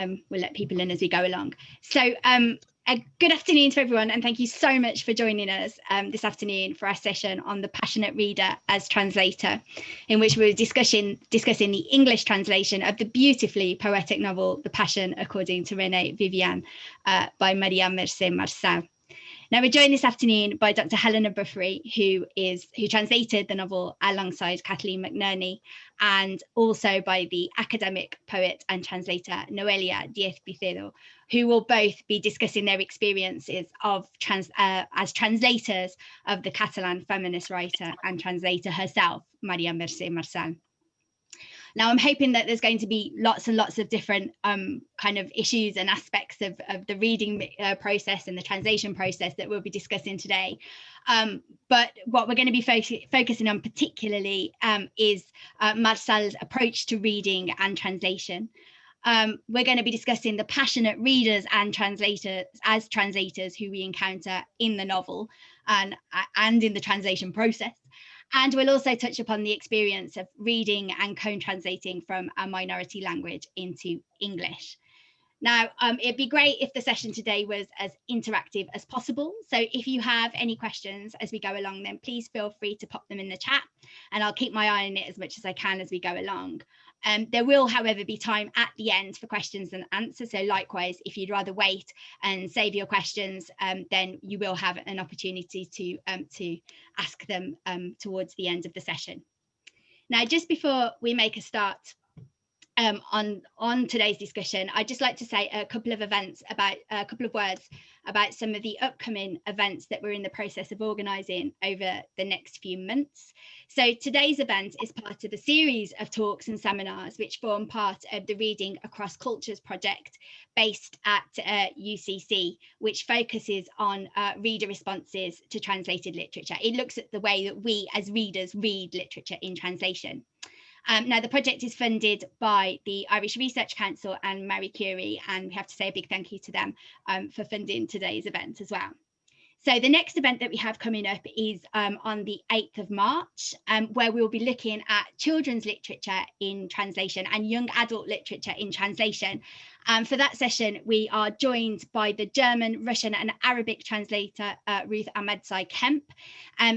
we'll let people in as we go along. So a good afternoon to everyone, and thank you so much for joining us this afternoon for our session on the passionate reader as translator, in which we're discussing the English translation of the beautifully poetic novel The Passion According to Renee, Vivien by Maria Mercè Marçal. Now, we're joined this afternoon by Dr. Helena Buffery, who translated the novel alongside Kathleen McNerney, and also by the academic poet and translator Noelia Díez-Picedo, who will both be discussing their experiences of as translators of the Catalan feminist writer and translator herself, Maria Mercè Marçal. Now, I'm hoping that there's going to be lots and lots of different kind of issues and aspects of the reading process and the translation process that we'll be discussing today. But what we're going to be focusing on particularly is Marçal's approach to reading and translation. We're going to be discussing the passionate readers and translators who we encounter in the novel and in the translation process. And we'll also touch upon the experience of reading and co-translating from a minority language into English. Now, it'd be great if the session today was as interactive as possible. So if you have any questions as we go along, then please feel free to pop them in the chat, and I'll keep my eye on it as much as I can as we go along. There will, however, be time at the end for questions and answers. So likewise, if you'd rather wait and save your questions, then you will have an opportunity to ask them towards the end of the session. Now, just before we make a start on today's discussion, I'd just like to say a couple of words about some of the upcoming events that we're in the process of organising over the next few months. So today's event is part of a series of talks and seminars which form part of the Reading Across Cultures project based at UCC, which focuses on reader responses to translated literature. It looks at the way that we as readers read literature in translation. Now, the project is funded by the Irish Research Council and Marie Curie, and we have to say a big thank you to them for funding today's event as well. So the next event that we have coming up is on the 8th of March, where we'll be looking at children's literature in translation and young adult literature in translation. For that session, we are joined by the German, Russian and Arabic translator, Ruth Ahmadzai Kemp.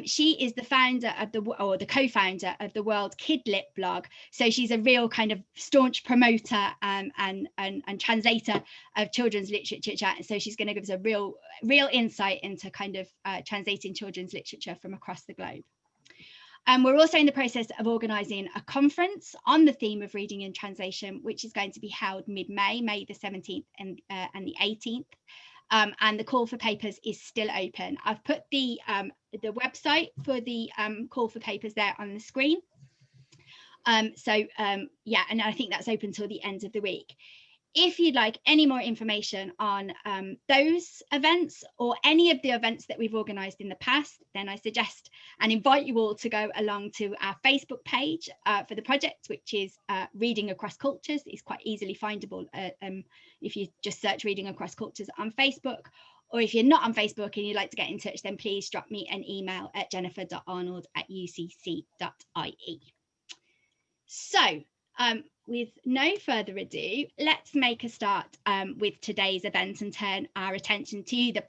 She is the founder of the co-founder of the World Kidlit blog. So she's a real kind of staunch promoter and translator of children's literature. So she's going to give us a real insight into kind of translating children's literature from across the globe. We're also in the process of organising a conference on the theme of reading and translation, which is going to be held mid-May, May the 17th and the 18th. And the call for papers is still open. I've put the website for the call for papers there on the screen. Yeah, and I think that's open till the end of the week. If you'd like any more information on those events or any of the events that we've organised in the past, then I suggest and invite you all to go along to our Facebook page for the project, which is Reading Across Cultures. It's quite easily findable if you just search Reading Across Cultures on Facebook. Or if you're not on Facebook and you'd like to get in touch, then please drop me an email at jennifer.arnold@ucc.ie. So, with no further ado, let's make a start with today's event and turn our attention to the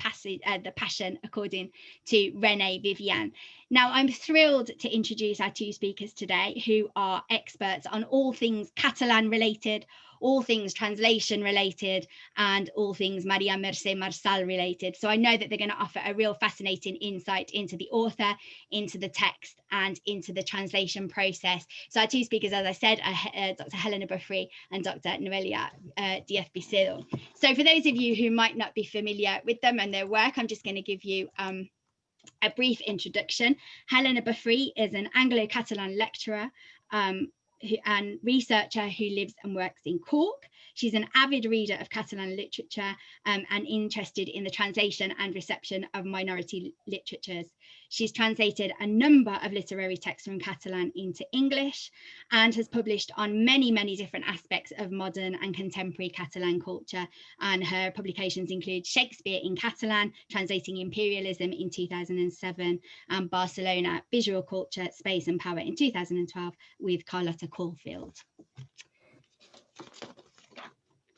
Passion According to Renee, Vivien. Now, I'm thrilled to introduce our two speakers today who are experts on all things Catalan related, all things translation related, and all things Maria Mercè Marçal related. So I know that they're going to offer a real fascinating insight into the author, into the text, and into the translation process. So our two speakers, as I said, are Dr. Helena Buffery and Dr. Noelia Díez-Picedo. So for those of you who might not be familiar with them and their work, I'm just going to give you a brief introduction. Helena Buffery is an Anglo-Catalan lecturer and researcher who lives and works in Cork. She's an avid reader of Catalan literature and interested in the translation and reception of minority literatures. She's translated a number of literary texts from Catalan into English and has published on many, many different aspects of modern and contemporary Catalan culture. And her publications include Shakespeare in Catalan, Translating Imperialism in 2007, and Barcelona, Visual Culture, Space and Power in 2012 with Carlotta Caulfield.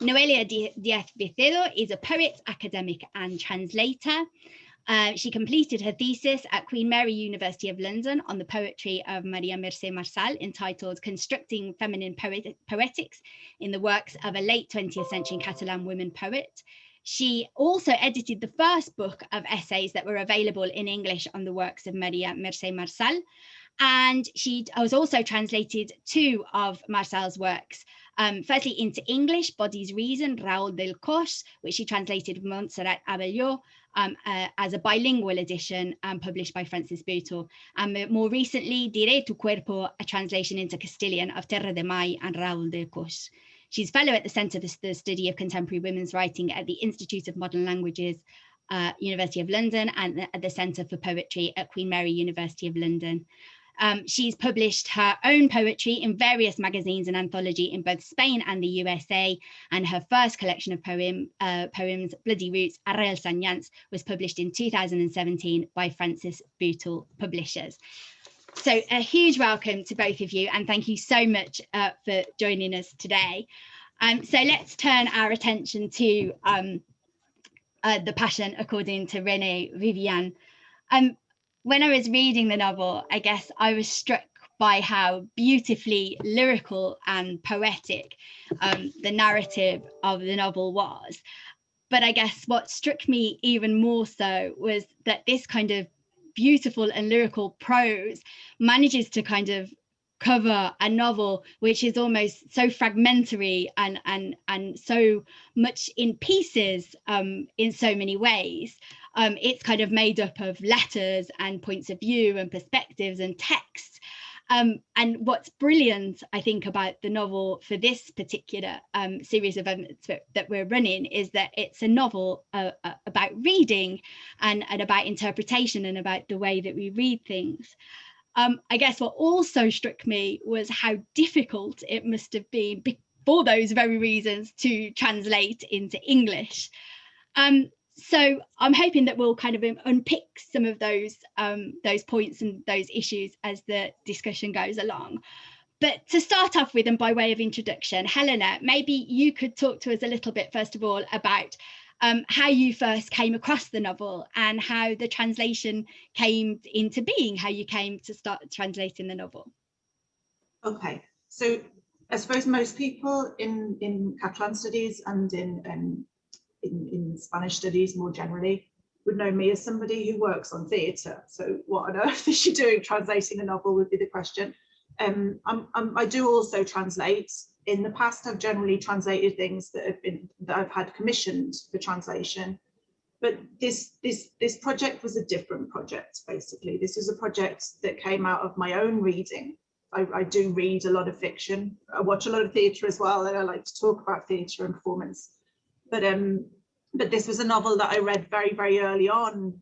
Noelia Diaz-Vicedo is a poet, academic and translator. She completed her thesis at Queen Mary University of London on the poetry of Maria Mercè Marçal, entitled Constructing Feminine Poetics in the Works of a Late 20th Century Catalan Women Poet. She also edited the first book of essays that were available in English on the works of Maria Mercè Marçal. And she has also translated two of Marçal's works, firstly into English, Body's Reason, Raúl del Cos, which she translated from Montserrat Abelló as a bilingual edition published by Francis Bootle. And more recently, Diré tu Cuerpo, a translation into Castilian of Terra de Mai and Raúl del Cos. She's fellow at the Centre for the Study of Contemporary Women's Writing at the Institute of Modern Languages, University of London, and at the Centre for Poetry at Queen Mary University of London. She's published her own poetry in various magazines and anthology in both Spain and the USA, and her first collection of poems, Bloody Roots, Arrels Anyans, was published in 2017 by Francis Bootle Publishers. So a huge welcome to both of you, and thank you so much for joining us today. So let's turn our attention to The Passion According to Renee, Vivien. When I was reading the novel, I guess I was struck by how beautifully lyrical and poetic the narrative of the novel was. But I guess what struck me even more so was that this kind of beautiful and lyrical prose manages to kind of cover a novel which is almost so fragmentary and so much in pieces in so many ways. It's kind of made up of letters and points of view and perspectives and texts. And what's brilliant, I think, about the novel for this particular series of events that we're running is that it's a novel about reading and about interpretation and about the way that we read things. I guess what also struck me was how difficult it must have been for those very reasons to translate into English. So I'm hoping that we'll kind of unpick some of those points and those issues as the discussion goes along. But to start off with, and by way of introduction, Helena, maybe you could talk to us a little bit, first of all, about how you first came across the novel and how the translation came into being, how you came to start translating the novel. Okay, so I suppose most people in Catalan studies and in Spanish studies more generally would know me as somebody who works on theatre. So what on earth is she doing translating a novel would be the question. I do also translate. In the past, I've generally translated things that I've had commissioned for translation. But this project was a different project, basically. This was a project that came out of my own reading. I do read a lot of fiction. I watch a lot of theatre as well, and I like to talk about theatre and performance. But this was a novel that I read very, very early on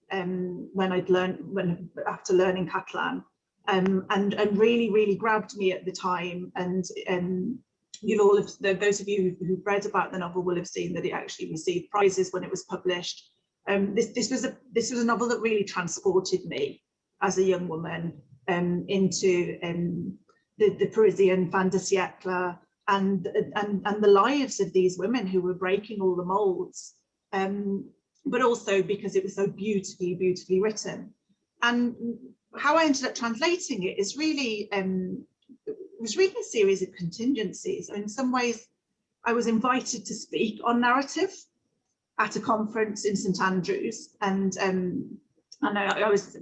after learning Catalan. And really, really grabbed me at the time. And you'll all those of you who've read about the novel will have seen that it actually received prizes when it was published. This was a novel that really transported me as a young woman into the Parisian fin de siècle and the lives of these women who were breaking all the molds. But also because it was so beautifully, beautifully written. And how I ended up translating it is really was really a series of contingencies. In some ways, I was invited to speak on narrative at a conference in St Andrews, and I was,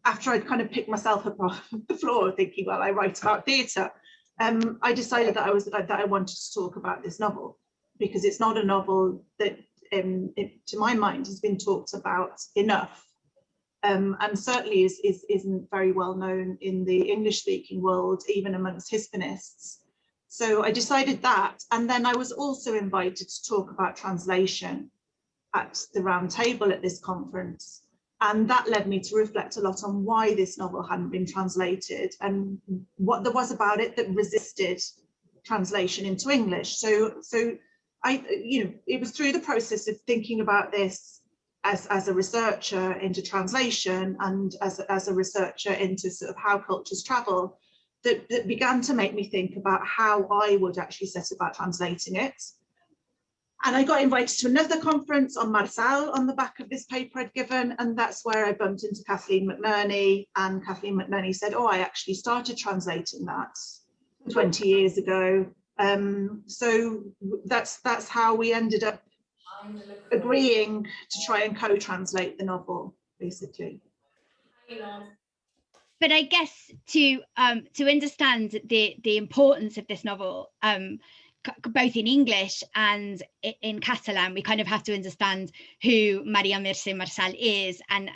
after I'd kind of picked myself up off the floor, thinking, well, I write about theatre. I decided that I wanted to talk about this novel because it's not a novel that, to my mind, has been talked about enough. And certainly isn't very well known in the English-speaking world, even amongst Hispanists. So I decided that, and then I was also invited to talk about translation at the round table at this conference, and that led me to reflect a lot on why this novel hadn't been translated and what there was about it that resisted translation into English. So it was through the process of thinking about this as a researcher into translation and as a researcher into sort of how cultures travel that began to make me think about how I would actually set about translating it. And I got invited to another conference on Marsal on the back of this paper I'd given, and that's where I bumped into Kathleen McNerney, and Kathleen McNerney said, oh, I actually started translating that 20 years ago. So that's how we ended up agreeing to try and co-translate the novel, basically. But I guess to understand the importance of this novel, both in English and in Catalan, we kind of have to understand who Maria Mercè Marçal is, and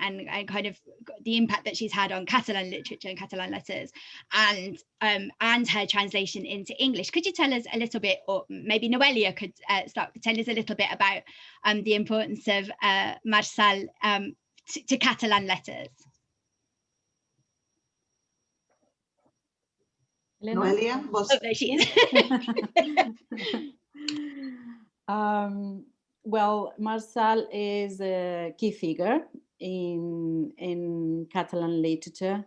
kind of the impact that she's had on Catalan literature and Catalan letters, and her translation into English. Could you tell us a little bit, or maybe Noelia could tell us a little bit about the importance of Marçal to Catalan letters? Noelia was... Oh, there she is. Well, Marçal is a key figure in Catalan literature.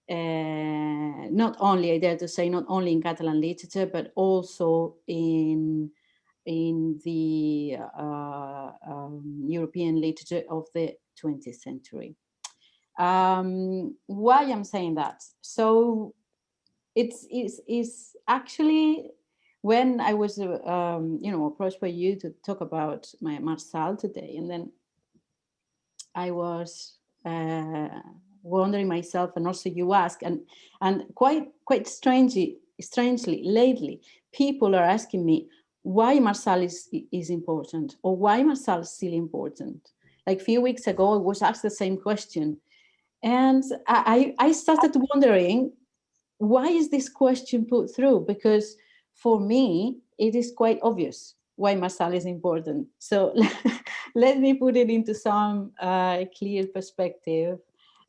Not only, I dare to say, not only in Catalan literature, but also in the European literature of the 20th century. Why I'm saying that? So it's actually, when I was approached by you to talk about my Marçal today, and then I was wondering myself, and also you ask, and quite strangely lately, people are asking me why Marçal is important, or why Marçal is still important. Like a few weeks ago, I was asked the same question, and I started wondering, why is this question put through? Because for me, it is quite obvious why Marçal is important. So let me put it into some clear perspective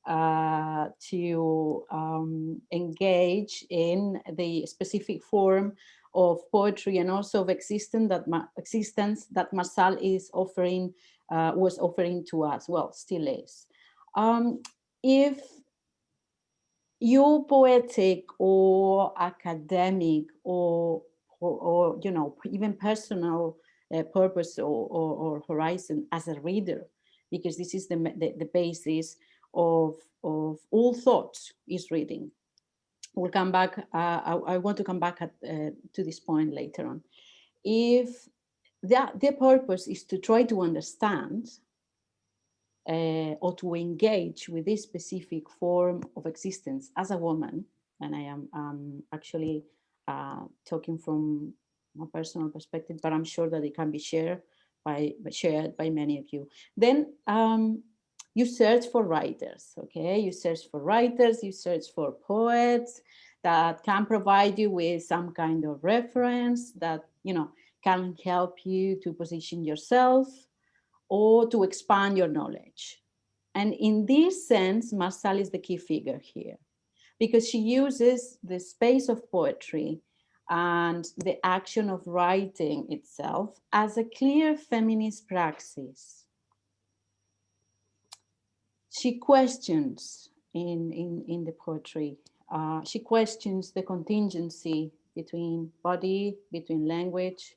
to engage in the specific form of poetry and also of existence that Marçal is offering, was offering to us. Well, still is. If your poetic or academic or even personal purpose or horizon as a reader, because this is the basis of all thought is reading. We'll come back. I want to come back to this point later on. If the purpose is to try to understand or to engage with this specific form of existence as a woman, and I am actually talking from a personal perspective, but I'm sure that it can be shared by many of you. Then you search for writers, okay? You search for writers, you search for poets that can provide you with some kind of reference that, can help you to position yourself or to expand your knowledge. And in this sense, Marçal is the key figure here, because she uses the space of poetry and the action of writing itself as a clear feminist praxis. She questions in the poetry, she questions the contingency between body, between language,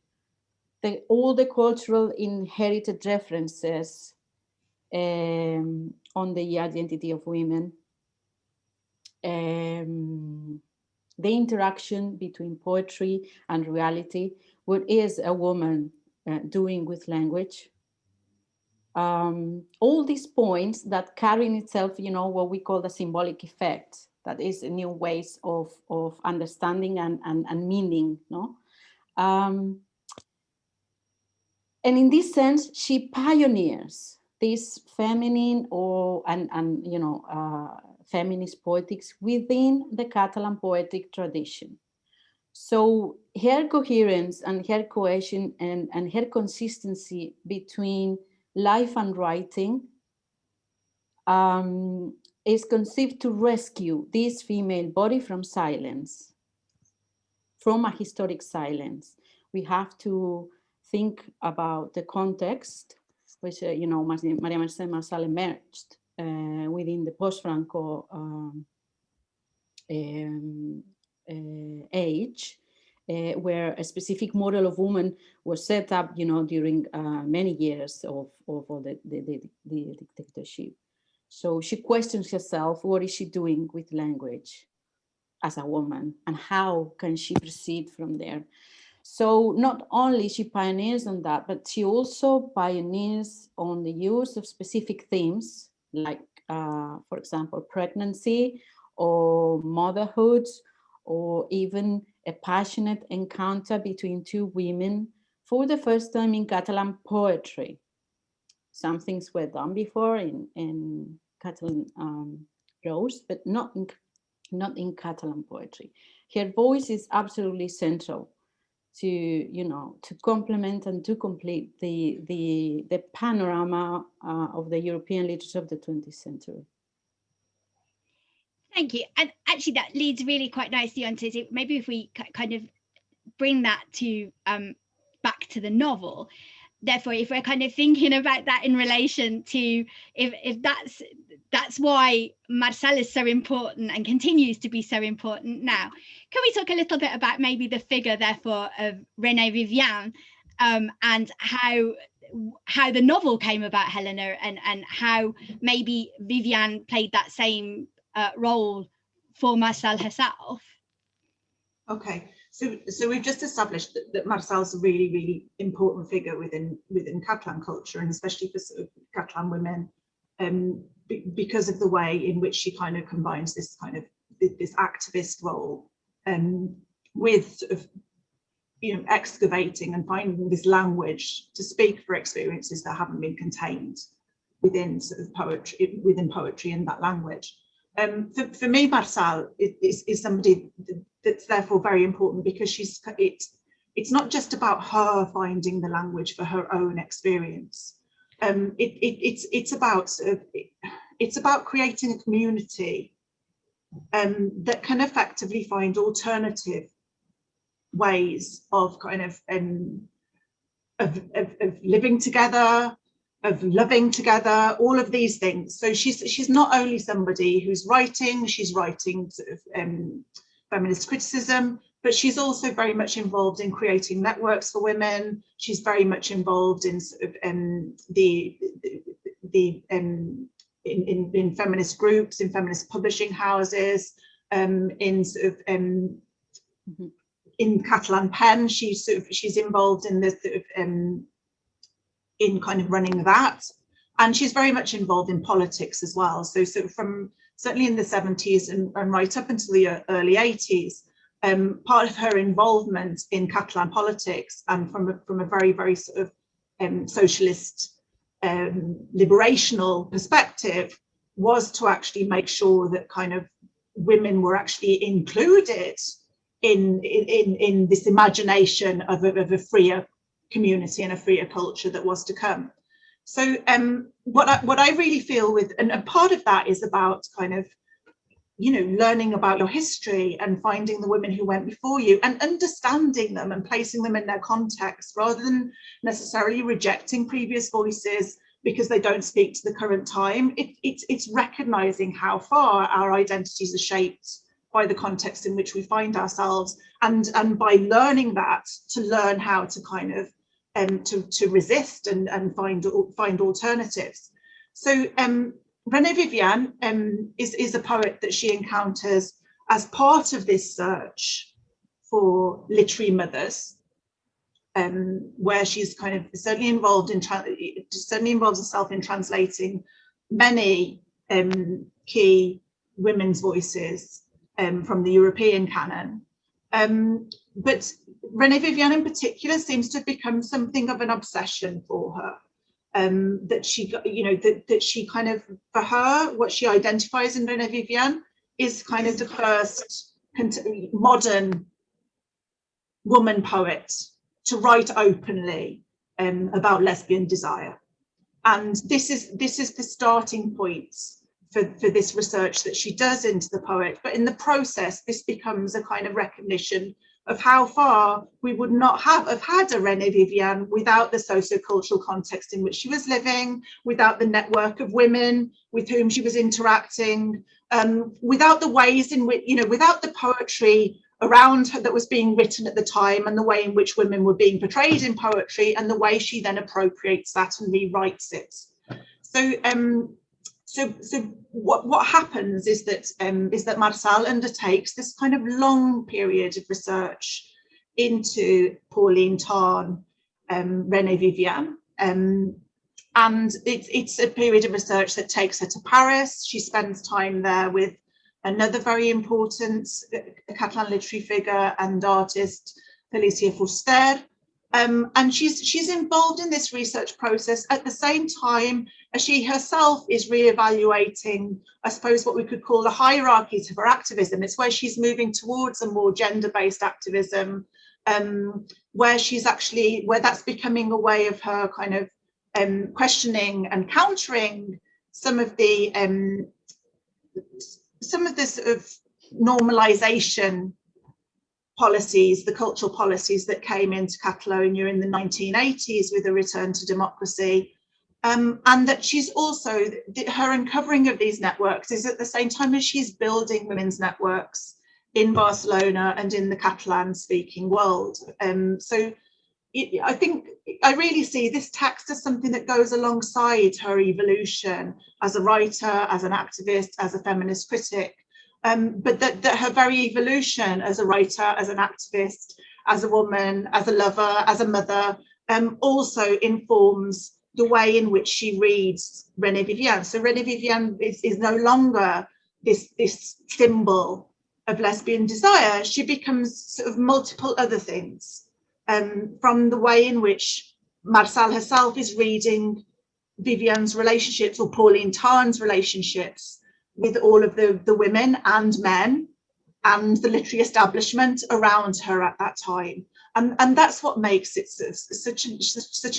all the cultural inherited references on the identity of women, the interaction between poetry and reality. What is a woman doing with language? All these points that carry in itself, what we call the symbolic effect, that is new ways of understanding and meaning, no? And in this sense, she pioneers this feminine feminist poetics within the Catalan poetic tradition. So her coherence and her cohesion and her consistency between life and writing is conceived to rescue this female body from silence, from a historic silence. We have to think about the context, which, Maria Mercè Marçal emerged within the post-Franco age, where a specific model of woman was set up, during many years of all the dictatorship. So she questions herself, what is she doing with language as a woman, and how can she proceed from there? So not only she pioneers on that, but she also pioneers on the use of specific themes, like, for example, pregnancy or motherhood, or even a passionate encounter between two women for the first time in Catalan poetry. Some things were done before in Catalan prose, but not in Catalan poetry. Her voice is absolutely central to complement and to complete the panorama of the European literature of the 20th century. Thank you. And actually that leads really quite nicely onto maybe if we kind of bring that to back to the novel. Therefore, if we're kind of thinking about that in relation to if that's why Marçal is so important and continues to be so important now, can we talk a little bit about maybe the figure, therefore, of Renee Vivien, and how the novel came about, Helena, and how maybe Vivien played that same role for Marçal herself? Okay, so we've just established that Marçal's a really, really important figure within Catalan culture, and especially for sort of Catalan women, because of the way in which she kind of combines this activist role with sort of, excavating and finding this language to speak for experiences that haven't been contained within sort of poetry in that language. For me, Marçal is somebody that's therefore very important, because it's not just about her finding the language for her own experience. It's about creating a community that can effectively find alternative ways of kind of living together, of loving together, all of these things. So she's not only somebody who's she's writing sort of feminist criticism, but she's also very much involved in creating networks for women. She's very much involved in sort of in feminist groups, in feminist publishing houses, in sort of in Catalan Pen. She's involved in the sort of in kind of running that, and she's very much involved in politics as well. So from certainly in the 70s and right up until the early 80s, part of her involvement in Catalan politics, and from a very, very sort of socialist liberational perspective, was to actually make sure that kind of women were actually included in this imagination of a freer community and a freer culture that was to come. So what I really feel with, and part of that is about kind of, learning about your history and finding the women who went before you and understanding them and placing them in their context, rather than necessarily rejecting previous voices because they don't speak to the current time. It's recognizing how far our identities are shaped by the context in which we find ourselves, and by learning that, to learn how to kind of to resist and find alternatives. So Renee Vivien is a poet that she encounters as part of this search for literary mothers, where she's kind of certainly involves herself in translating many key women's voices from the European canon. But Renee Vivien in particular seems to have become something of an obsession for her. That she kind of, for her, what she identifies in Renee Vivien is kind of the first modern woman poet to write openly about lesbian desire. And this is the starting point for this research that she does into the poet. But in the process, this becomes a kind of recognition of how far we would not have had a Renee Vivien without the sociocultural context in which she was living, without the network of women with whom she was interacting, without the ways in which, without the poetry around her that was being written at the time, and the way in which women were being portrayed in poetry, and the way she then appropriates that and rewrites it. So what happens is that Marçal undertakes this kind of long period of research into Pauline Tarn, Renee Vivien, and it's a period of research that takes her to Paris. She spends time there with another very important Catalan literary figure and artist, Felicia Fuster. And she's involved in this research process at the same time as she herself is reevaluating, I suppose, what we could call the hierarchies of her activism. It's where she's moving towards a more gender-based activism, where that's becoming a way of her kind of questioning and countering some of this sort of normalization policies, the cultural policies that came into Catalonia in the 1980s with a return to democracy, and that she's also, her uncovering of these networks is at the same time as she's building women's networks in Barcelona and in the Catalan-speaking world. I think I really see this text as something that goes alongside her evolution as a writer, as an activist, as a feminist critic, but that her very evolution as a writer, as an activist, as a woman, as a lover, as a mother, also informs the way in which she reads Renee Vivien. So Renee Vivien is no longer this symbol of lesbian desire. She becomes sort of multiple other things. From the way in which Marçal herself is reading Vivien's relationships, or Pauline Tarn's relationships, with all of the women and men and the literary establishment around her at that time. And that's what makes it such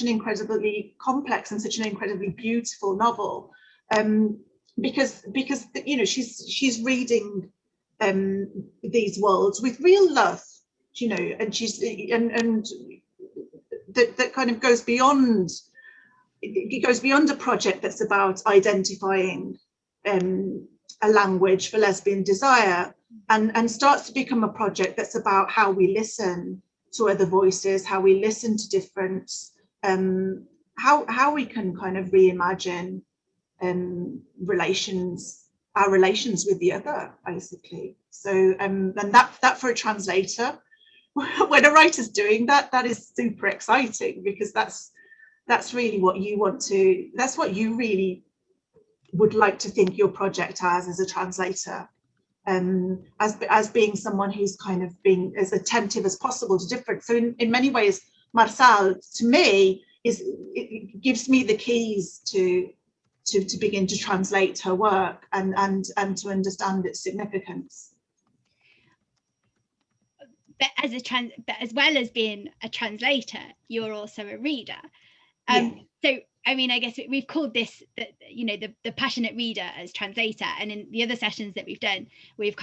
an incredibly complex and such an incredibly beautiful novel, because you know, she's reading these worlds with real love, you know, and that kind of goes beyond a project that's about identifying a language for lesbian desire, and starts to become a project that's about how we listen to other voices, how we listen to difference, how we can kind of reimagine our relations with the other, basically. So and that for a translator, when a writer's doing that, that is super exciting, because that's really what you want to, that's what you really would like to think your project as a translator, as being someone who's kind of being as attentive as possible to different. So in many ways, Marçal, to me, it gives me the keys to begin to translate her work and to understand its significance. But as well as being a translator, you're also a reader. So I mean, I guess we've called this, you know, the passionate reader as translator, and in the other sessions that we've done, we've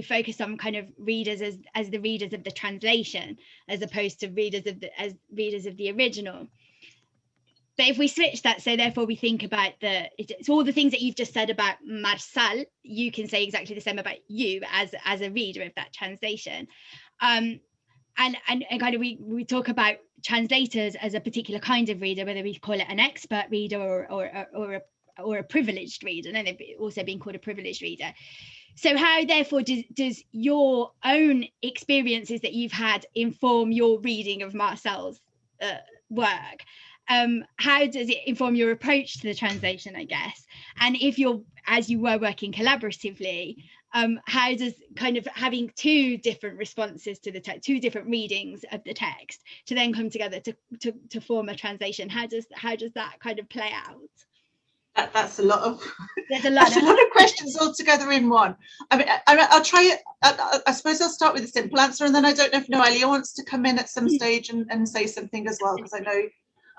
focused on kind of readers as the readers of the translation, as opposed to readers of the original. But if we switch that, so therefore we think about it's all the things that you've just said about Marçal, you can say exactly the same about you as a reader of that translation. And kind of we talk about translators as a particular kind of reader, whether we call it an expert reader or a privileged reader, and they've also been called a privileged reader. So how therefore does your own experiences that you've had inform your reading of Marçal's work? How does it inform your approach to the translation, I guess? And if as you were working collaboratively, how does kind of having two different responses to the text, two different readings of the text, to then come together to form a translation, how does that kind of play out? That's a lot of there's a lot of questions all together in one. I mean, I'll try it. I suppose I'll start with a simple answer, and then I don't know if Noelia wants to come in at some stage and say something as well, because I know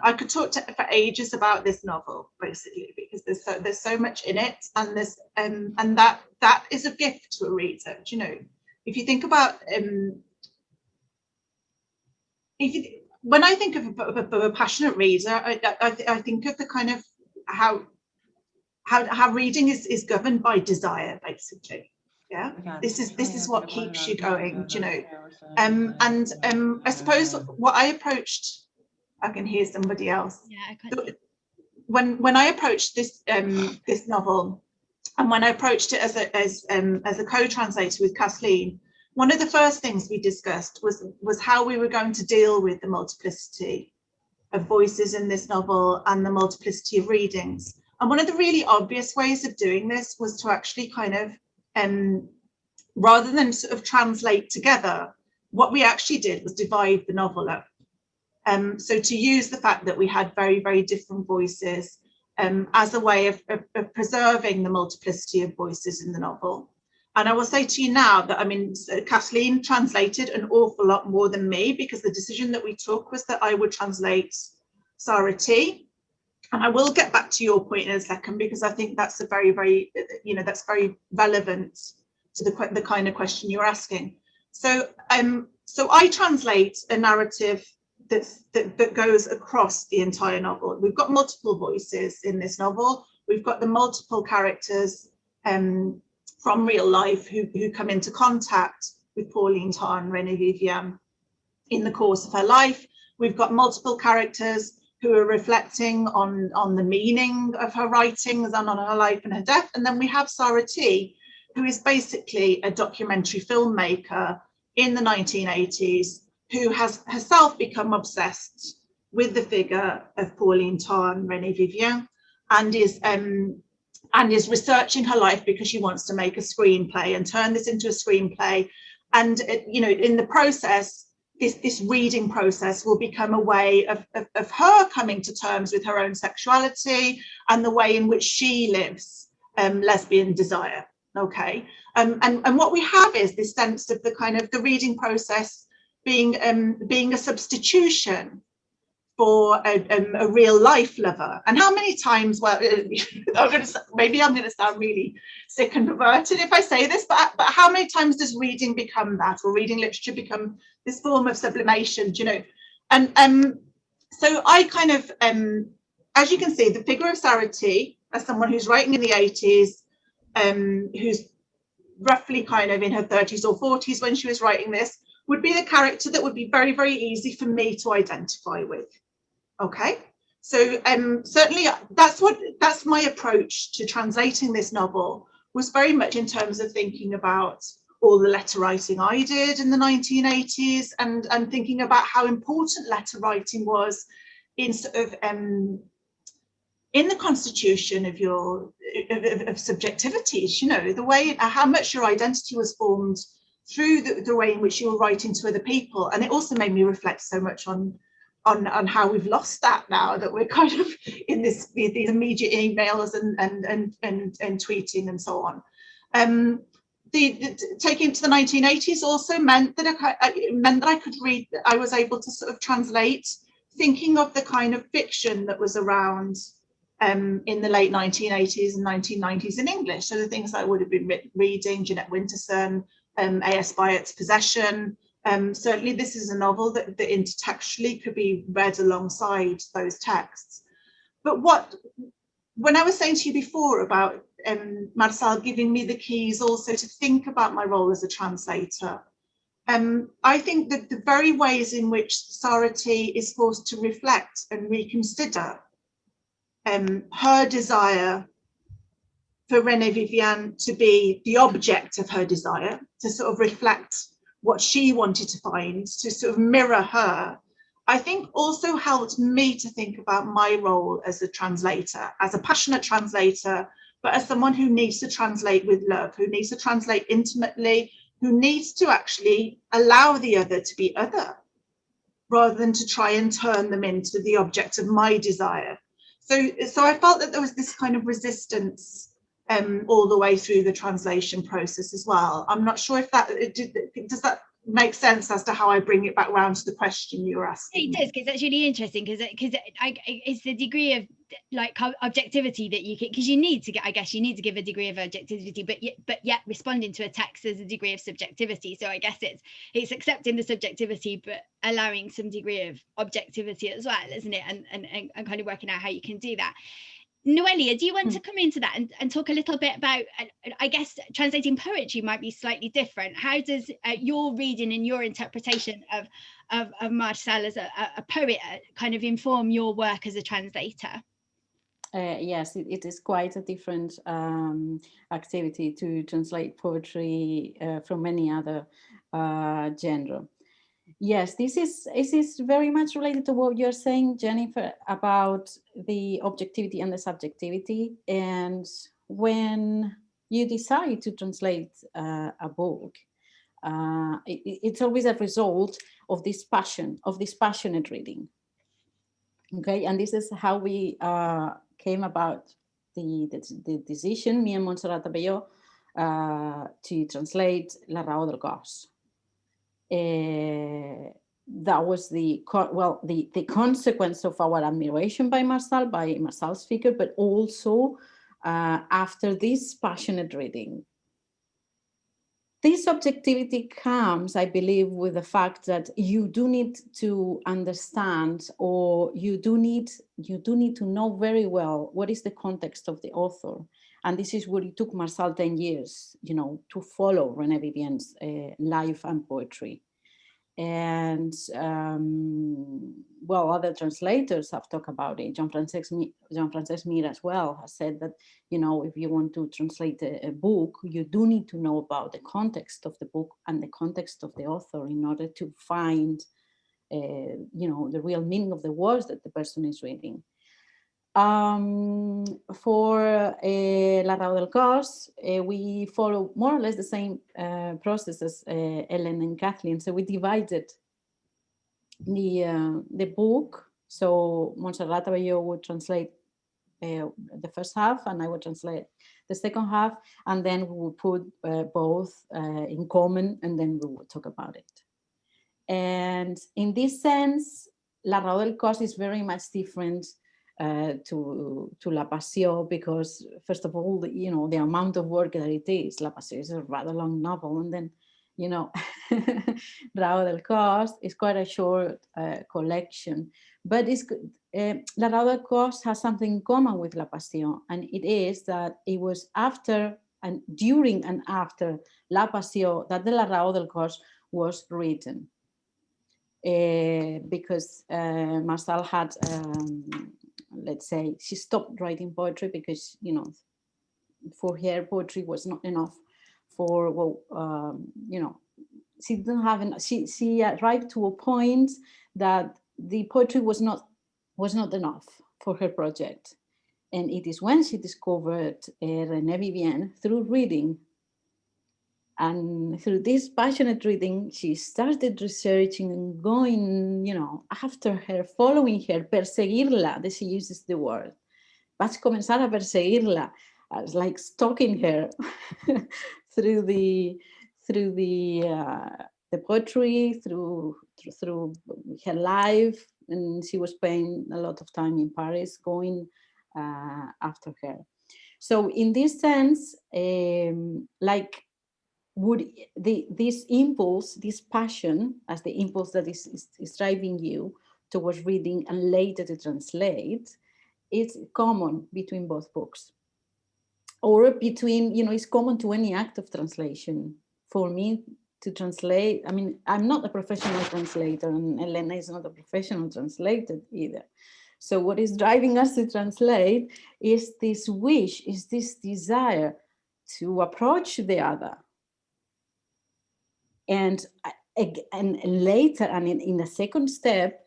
I could talk for ages about this novel, basically, because there's so much in it, and there's and that is a gift to a reader. You know, if you think about when I think of a passionate reader, I think of the kind of how reading is governed by desire, basically. Yeah, this is what keeps you going, you know. I suppose what I approached, I can hear somebody else. Yeah, I can't. When I approached this this novel, and when I approached it as a co-translator with Kathleen, one of the first things we discussed was how we were going to deal with the multiplicity of voices in this novel and the multiplicity of readings. And one of the really obvious ways of doing this was to actually kind of, rather than sort of translate together, what we actually did was divide the novel up. So to use the fact that we had very, very different voices as a way of preserving the multiplicity of voices in the novel. And I will say to you now that, I mean, Kathleen translated an awful lot more than me, because the decision that we took was that I would translate Sarah T. And I will get back to your point in a second, because I think that's a very, very, you know, that's very relevant to the kind of question you're asking. So, so I translate a narrative that goes across the entire novel. We've got multiple voices in this novel. We've got the multiple characters from real life who come into contact with Pauline Tarn, Renee Vivien, in the course of her life. We've got multiple characters who are reflecting on the meaning of her writings and on her life and her death. And then we have Sarah T, who is basically a documentary filmmaker in the 1980s, who has herself become obsessed with the figure of Pauline Tarn, Renee Vivien, and is researching her life because she wants to make a screenplay and turn this into a screenplay. And you know, in the process, this reading process will become a way of her coming to terms with her own sexuality and the way in which she lives lesbian desire. Okay, and what we have is this sense of the kind of the reading process being a substitution for a real life lover. And how many times, well, maybe I'm going to sound really sick and perverted if I say this, but how many times does reading become that, or reading literature become this form of sublimation, you know? And so I kind of, as you can see, the figure of Sarah T, as someone who's writing in the 80s, who's roughly kind of in her 30s or 40s when she was writing this, would be the character that would be very, very easy for me to identify with. Okay, so certainly that's my approach to translating this novel, was very much in terms of thinking about all the letter writing I did in the 1980s, and thinking about how important letter writing was in sort of in the constitution of your of subjectivities, you know, the way how much your identity was formed through the way in which you were writing to other people. And it also made me reflect so much on how we've lost that now, that we're kind of in these immediate emails and tweeting and so on. Taking to the 1980s also meant that I could read, I was able to sort of translate, thinking of the kind of fiction that was around in the late 1980s and 1990s in English. So the things I would have been reading, Jeanette Winterson, A.S. Byatt's Possession. Certainly this is a novel that intertextually could be read alongside those texts. But when I was saying to you before about Marçal giving me the keys also to think about my role as a translator, I think that the very ways in which Sarah T is forced to reflect and reconsider her desire for Renee Vivien to be the object of her desire, to sort of reflect what she wanted to find, to sort of mirror her, I think also helped me to think about my role as a translator, as a passionate translator, but as someone who needs to translate with love, who needs to translate intimately, who needs to actually allow the other to be other, rather than to try and turn them into the object of my desire. So I felt that there was this kind of resistance all the way through the translation process as well. I'm not sure if that, does that make sense as to how I bring it back around to the question you were asking? It does, because that's really interesting, because it's the degree of like objectivity that you can, because you need to get, I guess you need to give a degree of objectivity, but yet responding to a text as a degree of subjectivity. So I guess it's accepting the subjectivity but allowing some degree of objectivity as well, isn't it? And kind of working out how you can do that. Noelia, do you want to come into that and talk a little bit about, I guess, translating poetry might be slightly different. How does your reading and your interpretation of Marçal as a poet kind of inform your work as a translator? Yes, it is quite a different activity to translate poetry from any other genre. Yes, this is very much related to what you're saying, Jennifer, about the objectivity and the subjectivity. And when you decide to translate a book, it's always a result of this passion, of this passionate reading. Okay, and this is how we came about the decision, me and Montserrat Abelló, to translate La Raó del Cos. That was the consequence of our admiration by Marçal's figure, but also after this passionate reading. This objectivity comes, I believe, with the fact that you do need to understand, or you do need to know very well what is the context of the author. And this is what it took Marçal 10 years, to follow Renee Vivien's life and poetry. And other translators have talked about it. Jean-Francesc Mir as well has said that, if you want to translate a book, you do need to know about the context of the book and the context of the author in order to find, the real meaning of the words that the person is reading. For La Raó del Cos, we follow more or less the same process as Ellen and Kathleen. So we divided the book. So Montserrat Abelló would translate the first half, and I would translate the second half, and then we would put both in common, and then we would talk about it. And in this sense, La Raó del Cos is very much different to La Passió, because first of all, the amount of work that it is. La Passió is a rather long novel, and then Raó del Cos is quite a short collection, but La Raó del Cos has something in common with La Passió, and it is that it was after and during and after La Passió that the La Raó del Cos was written, because Marçal had let's say, she stopped writing poetry because, for her, poetry was not enough for, she didn't have enough. She arrived to a point that the poetry was not enough for her project. And it is when she discovered Renee Vivien through reading. And through this passionate reading, she started researching and going, after her, following her, perseguirla, that she uses the word. Vas comenzar a perseguirla, as like stalking her through the poetry, through her life, and she was spending a lot of time in Paris, going after her. So in this sense, would this impulse, this passion, as the impulse that is driving you towards reading and later to translate, it's common between both books, or between, it's common to any act of translation. For me to translate, I mean, I'm not a professional translator, and Elena is not a professional translator either. So what is driving us to translate is this wish, is this desire to approach the other. And later, and in the second step,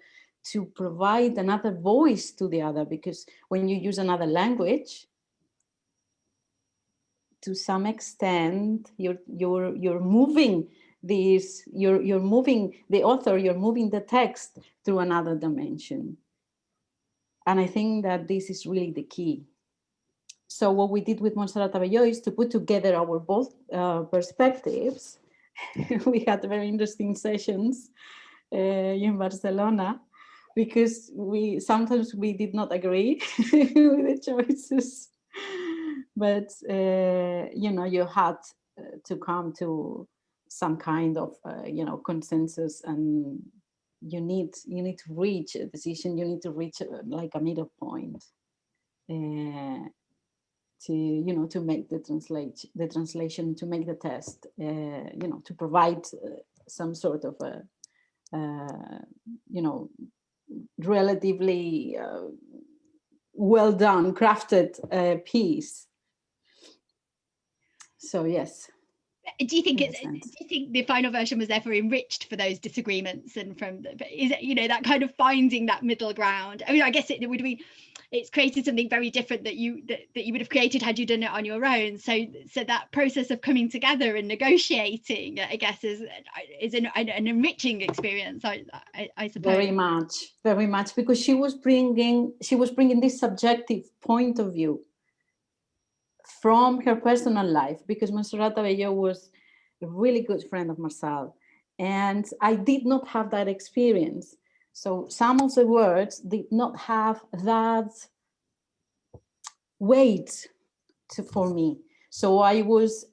to provide another voice to the other, because when you use another language, to some extent, you're moving this, you're moving the author, you're moving the text through another dimension. And I think that this is really the key. So what we did with Montserrat Abelló is to put together our both perspectives. We had very interesting sessions in Barcelona, because sometimes we did not agree with the choices, but you had to come to some kind of consensus, and you need to reach a decision. You need to reach like a middle point, to make the translation, to make the test, to provide some sort of a, relatively well done, crafted piece. So yes. Do you think the final version was therefore enriched for those disagreements, and is it, that kind of finding that middle ground? I mean, I guess it's created something very different that you would have created had you done it on your own. So that process of coming together and negotiating, I guess, is an enriching experience. I suppose. Very much, because she was bringing this subjective point of view from her personal life, because Montserrat Abelló was a really good friend of Marçal, and I did not have that experience. So some of the words did not have that weight for me. So I was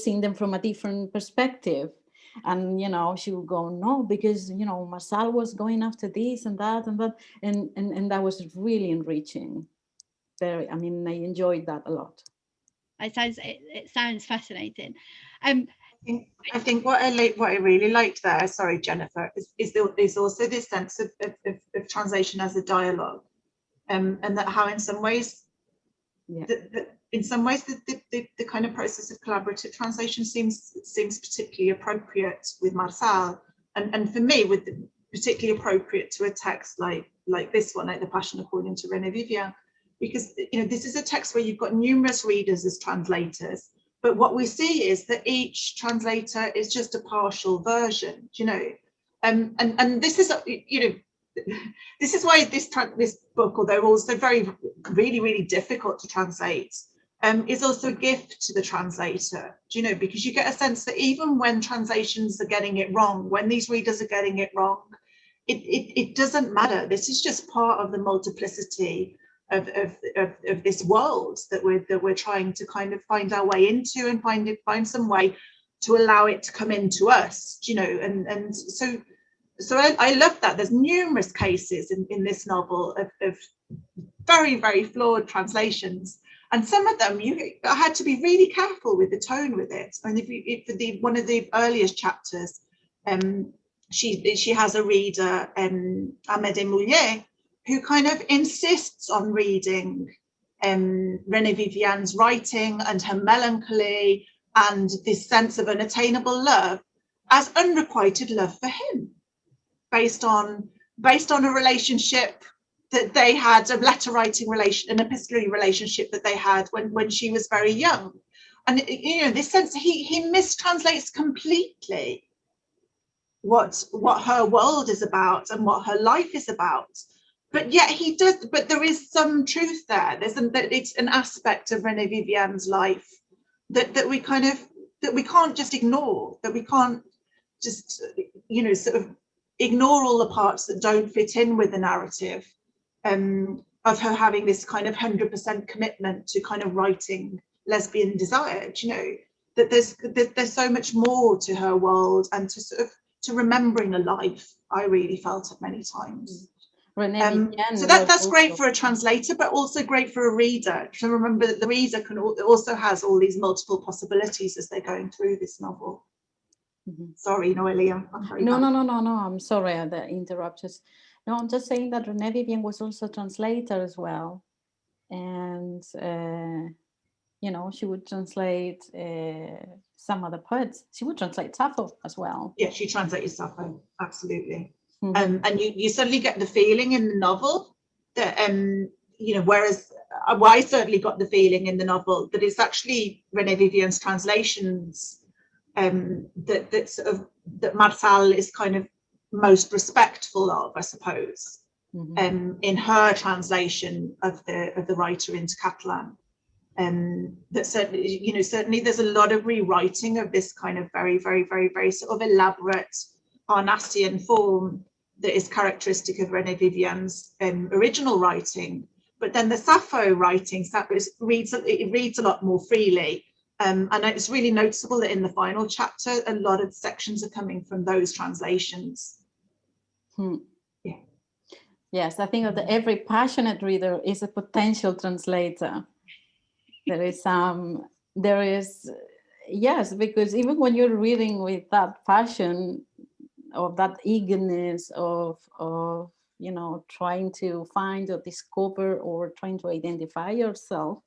seeing them from a different perspective. And, she would go, no, because, Marçal was going after this and that and that. And that was really enriching. I enjoyed that a lot. It sounds fascinating. I think what I really liked there, sorry, Jennifer, is also this sense of translation as a dialogue, and that how in some ways, the kind of process of collaborative translation seems particularly appropriate with Marçal, and for me, particularly appropriate to a text like this one, like The Passion According to Renee Vivien. Because this is a text where you've got numerous readers as translators, but what we see is that each translator is just a partial version, and this is this is why this book, although also really, really difficult to translate, is also a gift to the translator, because you get a sense that even when translations are getting it wrong, when these readers are getting it wrong, it doesn't matter. This is just part of the multiplicity of this world that we're trying to kind of find our way into, and find some way to allow it to come into us, and so I love that. There's numerous cases in this novel of very, very flawed translations, and some of them I had to be really careful with the tone with it. And if one of the earliest chapters, she has a reader, Amédée Moulier, who kind of insists on reading Renee Vivien's writing and her melancholy and this sense of unattainable love as unrequited love for him, based on a relationship that they had, a letter writing relation, an epistolary relationship that they had when she was very young. And this sense he mistranslates completely what her world is about and what her life is about. But yet he does. But there is some truth there. It's an aspect of Renee Vivien's life that we can't just ignore. That we can't just sort of ignore all the parts that don't fit in with the narrative of her having this kind of 100% commitment to kind of writing lesbian desire. That there's so much more to her world and to remembering a life. I really felt it many times. So that's great for a translator, but also great for a reader to remember that the reader also has all these multiple possibilities as they're going through this novel. Mm-hmm. Sorry, Noelia. No. I'm sorry that interrupted. No, I'm just saying that Renee Vivien was also a translator as well, and she would translate some other poets. She would translate Sappho as well. Yeah, she translated Sappho, absolutely. Mm-hmm. And you suddenly get the feeling in the novel that whereas I certainly got the feeling in the novel that it's actually Renee Vivien's translations that Marçal is kind of most respectful of, I suppose, mm-hmm. In her translation of the writer into Catalan. That certainly there's a lot of rewriting of this kind of very, very, very, very sort of elaborate Parnassian form that is characteristic of Renee Vivien's original writing. But then the Sappho writing, reads a lot more freely. And it's really noticeable that in the final chapter, a lot of sections are coming from those translations. Yes, I think that every passionate reader is a potential translator. There is, yes, because even when you're reading with that passion, of that eagerness of trying to find or discover or trying to identify yourself,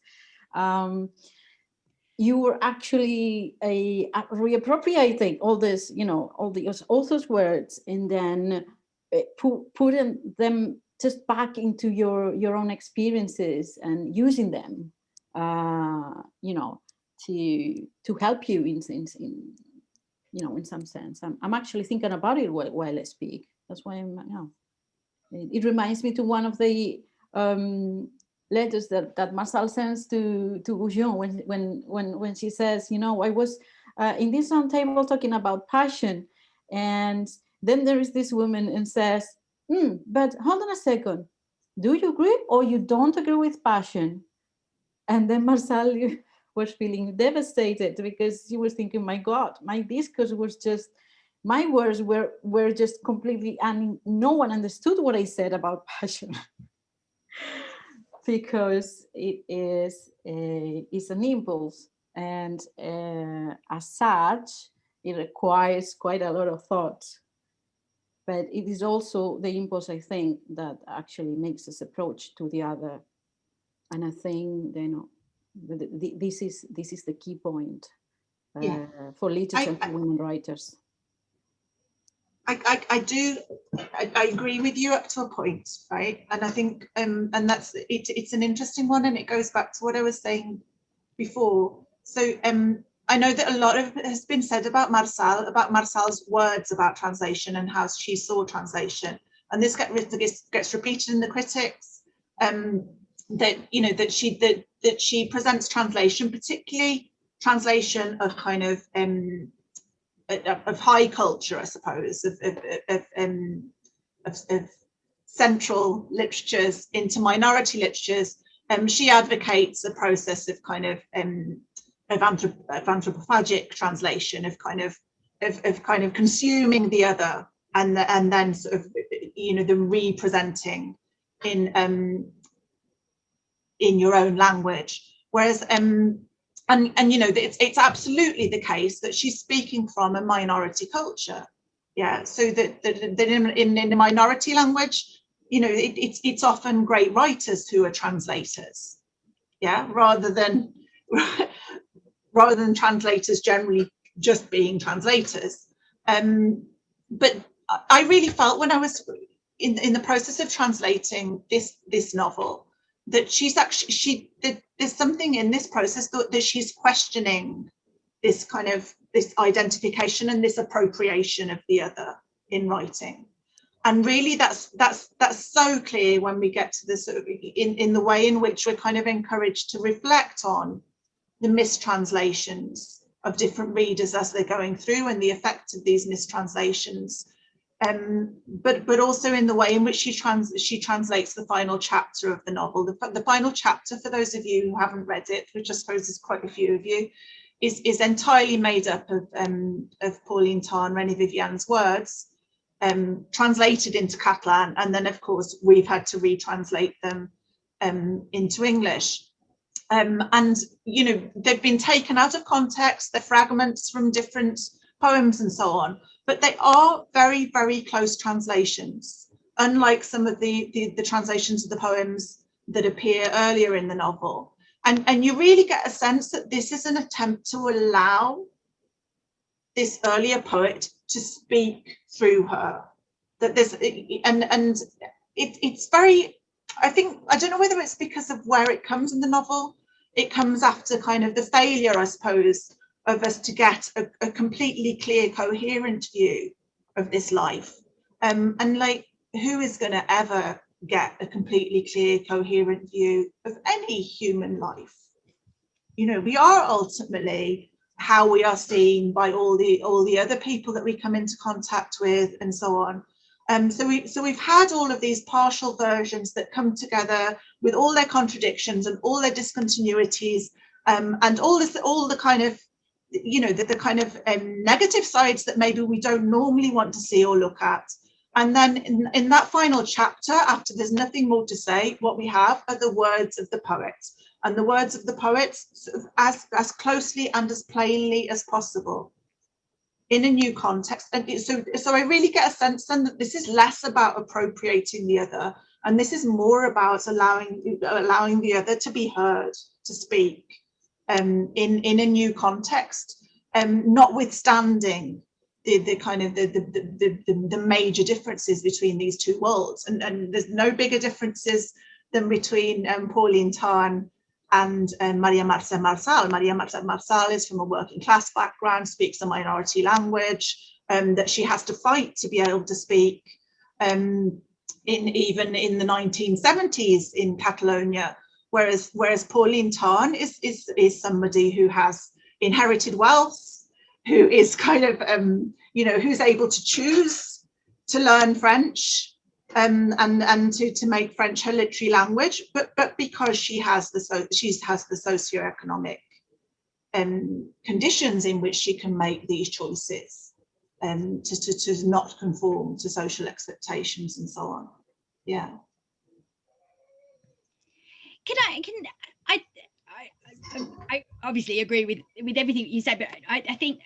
you were actually reappropriating all this, all these author's words, and then putting them just back into your own experiences and using them, to help you in some sense. I'm actually thinking about it while I speak. That's why it reminds me to one of the letters that Marcel sends to Goujon when she says, I was in this round table talking about passion, and then there is this woman and says, but hold on a second, do you agree or you don't agree with passion? And then Marcel was feeling devastated because he was thinking, my God, my discourse was just, my words were just completely, and no one understood what I said about passion. Because it is an impulse, and as such, it requires quite a lot of thought. But it is also the impulse, I think, that actually makes us approach to the other. And I think, this is the key point for literature and women writers. I agree with you up to a point, right? And I think, and that's it's an interesting one, and it goes back to what I was saying before. So I know that a lot of it has been said about Marcel's words about translation and how she saw translation, and this gets repeated in the critics. That she presents translation, particularly translation of kind of high culture, I suppose, of central literatures into minority literatures. She advocates a process of kind of anthropophagic translation, of kind of consuming the other, and then sort of the representing in your own language. Whereas and it's absolutely the case that she's speaking from a minority culture. Yeah, so that in the minority language, it's often great writers who are translators. Yeah, rather than translators generally just being translators. But I really felt when I was in the process of translating this novel, that there's something in this process that she's questioning this kind of this identification and this appropriation of the other in writing. And really that's so clear when we get to this sort of in the way in which we're kind of encouraged to reflect on the mistranslations of different readers as they're going through, and the effect of these mistranslations. But also in the way in which she translates the final chapter of the novel. The final chapter, for those of you who haven't read it, which I suppose is quite a few of you, is entirely made up of Pauline Tarn, Renee Vivien's words, translated into Catalan, and then of course we've had to retranslate them into English. And they've been taken out of context. They're fragments from different poems and so on. But they are very, very close translations, unlike some of the translations of the poems that appear earlier in the novel. And you really get a sense that this is an attempt to allow this earlier poet to speak through her. That this and it's very, I think, I don't know whether it's because of where it comes in the novel. It comes after kind of the failure, I suppose, of us to get a completely clear, coherent view of this life. And like, who is going to ever get a completely clear, coherent view of any human life? We are ultimately how we are seen by all the other people that we come into contact with, and so on. So we've had all of these partial versions that come together with all their contradictions and all their discontinuities, and all the kind of the kind of negative sides that maybe we don't normally want to see or look at. And then in that final chapter, after there's nothing more to say, what we have are the words of the poet. And the words of the poet, as closely and as plainly as possible, in a new context. And so I really get a sense then that this is less about appropriating the other, and this is more about allowing the other to be heard, to speak, in a new context, notwithstanding the kind of the major differences between these two worlds. And there's no bigger differences than between Pauline Tarn and Maria Mercè Marçal. Maria Mercè Marçal is from a working class background, speaks a minority language that she has to fight to be able to speak, even in the 1970s in Catalonia, whereas Pauline Tarn is somebody who has inherited wealth, who is kind of who's able to choose to learn French, and to make French her literary language, but because she has the socioeconomic conditions in which she can make these choices, to not conform to social expectations and so on. Yeah. I obviously agree with everything you said, but I think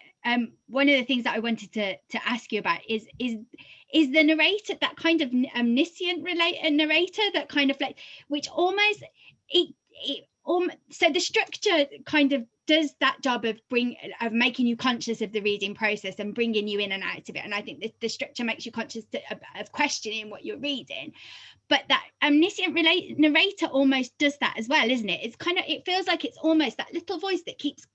one of the things that I wanted to ask you about is the narrator, that kind of omniscient narrator, that kind of like, which almost so the structure kind of does that job of making you conscious of the reading process and bringing you in and out of it. And I think the structure makes you conscious of questioning what you're reading. But that omniscient narrator almost does that as well, isn't it? It's kind of, it feels like it's almost that little voice that keeps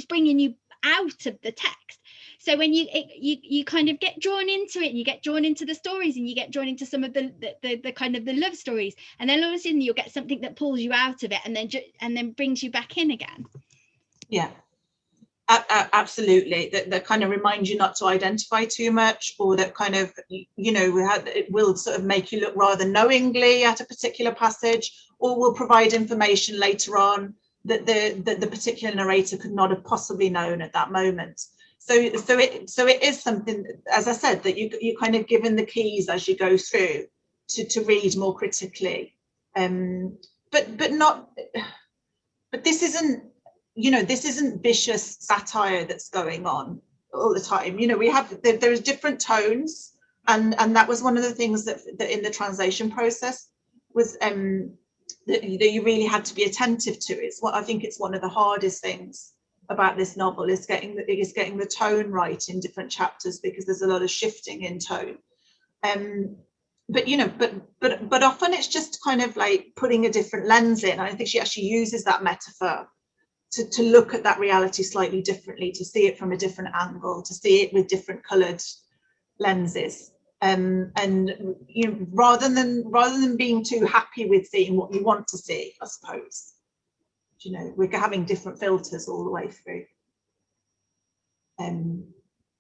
bringing you out of the text. So when you kind of get drawn into it, and you get drawn into the stories, and you get drawn into some of the kind of the love stories, and then all of a sudden you'll get something that pulls you out of it and then brings you back in again. Yeah, absolutely. That kind of reminds you not to identify too much, or that kind of, it will sort of make you look rather knowingly at a particular passage, or will provide information later on that the particular narrator could not have possibly known at that moment. So it is something, as I said, that you kind of given the keys as you go through to read more critically, but this isn't, this isn't vicious satire that's going on all the time. We have, there's different tones, and that was one of the things that in the translation process was that you really had to be attentive to. It's what I think it's one of the hardest things about this novel, is getting the tone right in different chapters, because there's a lot of shifting in tone. But often it's just kind of like putting a different lens in. I think she actually uses that metaphor to look at that reality slightly differently, to see it from a different angle, to see it with different coloured lenses. And rather than being too happy with seeing what you want to see, I suppose, we're having different filters all the way through.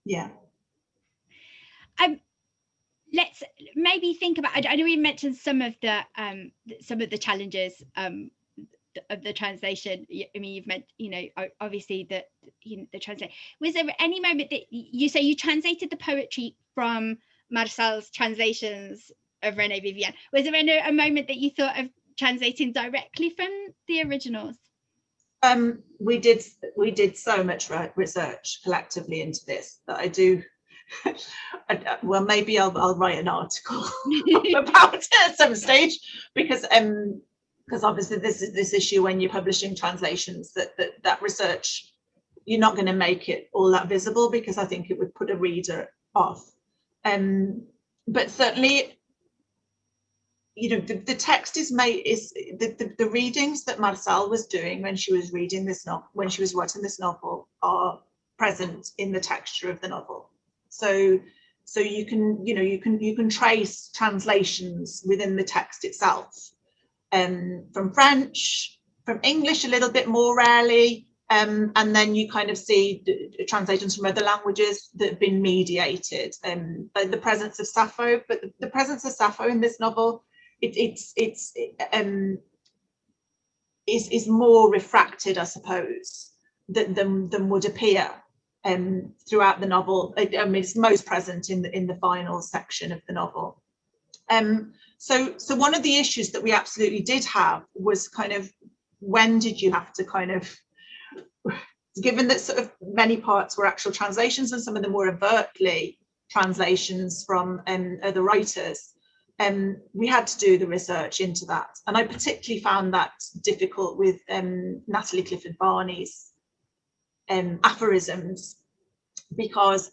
Yeah. Let's maybe think about, I know we mentioned some of the challenges of the translation. I mean, you've meant, obviously the translation. Was there any moment that you say you translated the poetry from Marçal's translations of Renee Vivien? Was there a moment that you thought of translating directly from the originals? We did so much research collectively into this that I do. Well, maybe I'll write an article about it at some stage, because obviously this issue when you're publishing translations, that research, you're not going to make it all that visible, because I think it would put a reader off. But certainly, the text is made, the readings that Marçal was doing when she was reading this novel, when she was writing this novel, are present in the texture of the novel. So you can trace translations within the text itself, from French, from English a little bit more rarely, and then you kind of see translations from other languages that have been mediated, by the presence of Sappho. But the presence of Sappho in this novel, is more refracted, I suppose, than would appear throughout the novel. I mean, it's most present in the final section of the novel. So one of the issues that we absolutely did have was kind of, when did you have to kind of, given that sort of many parts were actual translations and some of them were overtly translations from other writers, we had to do the research into that. And I particularly found that difficult with Natalie Clifford Barney's aphorisms, because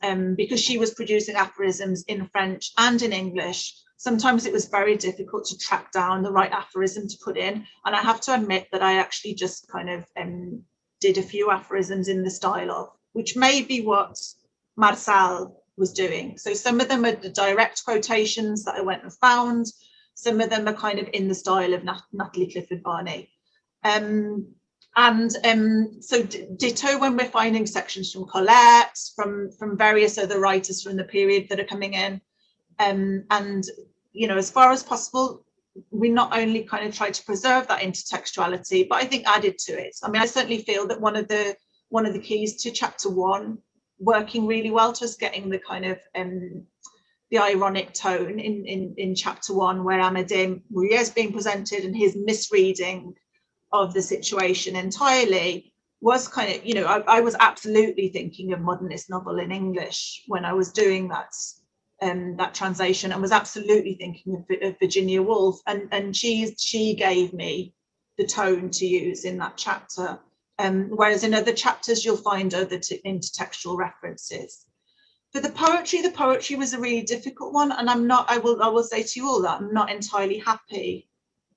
she was producing aphorisms in French and in English. Sometimes it was very difficult to track down the right aphorism to put in. And I have to admit that I actually just kind of did a few aphorisms in the style of, which may be what Marçal was doing. So some of them are the direct quotations that I went and found. Some of them are kind of in the style of Natalie Clifford Barney. So ditto when we're finding sections from Colette, from various other writers from the period that are coming in. And, you know, as far as possible, we not only kind of tried to preserve that intertextuality, but I think added to it. I mean, I certainly feel that one of the keys to chapter 1 working really well to us, getting the kind of the ironic tone in chapter 1, where Amédée Moulier is being presented and his misreading of the situation entirely, was kind of, you know, I was absolutely thinking of modernist novel in English when I was doing that translation, and was absolutely thinking of Virginia Woolf, and she gave me the tone to use in that chapter, whereas in other chapters you'll find other intertextual references. For the poetry was a really difficult one, and I will say to you all that I'm not entirely happy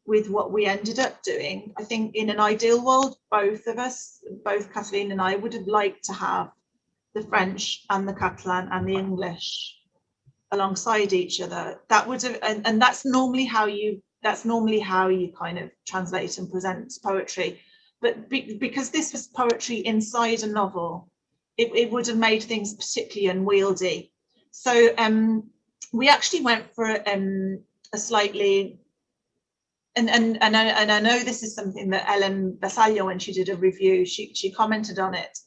with what we ended up doing. I think in an ideal world, both of us, both Kathleen and I, would have liked to have the French and the Catalan and the English alongside each other. That would have, and that's normally how you kind of translate and present poetry. But because this was poetry inside a novel, it would have made things particularly unwieldy. So we actually went for a slightly, and I know this is something that Ellen Basaglio, when she did a review, she commented on it.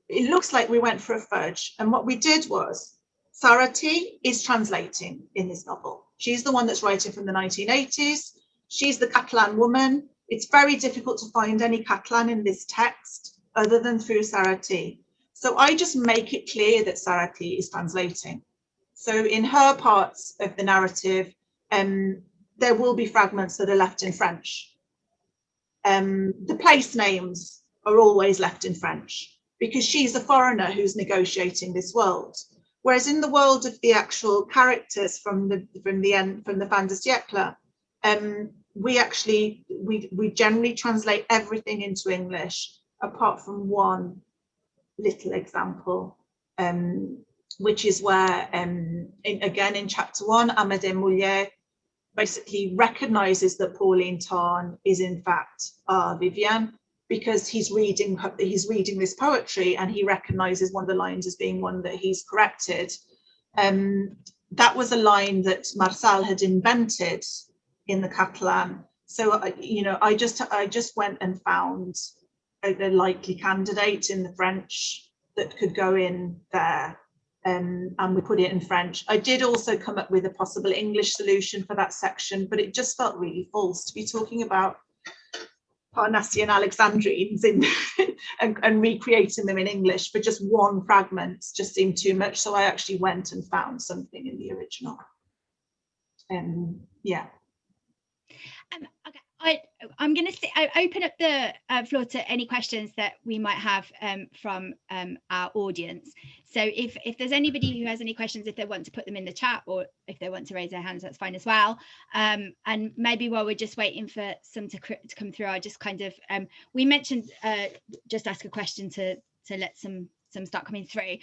It looks like we went for a fudge, and what we did was, Sarati is translating in this novel. She's the one that's writing from the 1980s. She's the Catalan woman. It's very difficult to find any Catalan in this text other than through Sarati. So I just make it clear that Sarati is translating. So in her parts of the narrative, there will be fragments that are left in French. The place names are always left in French because she's a foreigner who's negotiating this world. Whereas in the world of the actual characters from the fin de siècle, we generally translate everything into English, apart from one little example, which is where, again in chapter 1, Amédée Moulier basically recognises that Pauline Tarn is in fact Vivien, because he's reading this poetry and he recognises one of the lines as being one that he's corrected. That was a line that Marçal had invented in the Catalan. So you know, I just went and found a likely candidate in the French that could go in there, and we put it in French. I did also come up with a possible English solution for that section, but it just felt really false to be talking about Parnassian Alexandrines and recreating them in English for just one fragment. Just seemed too much, so I actually went and found something in the original. Yeah. Okay, I'm going to open up the floor to any questions that we might have from our audience. So if there's anybody who has any questions, if they want to put them in the chat, or if they want to raise their hands, that's fine as well. And maybe while we're just waiting for some to come through, I'll just kind of, we mentioned just ask a question to let some start coming through.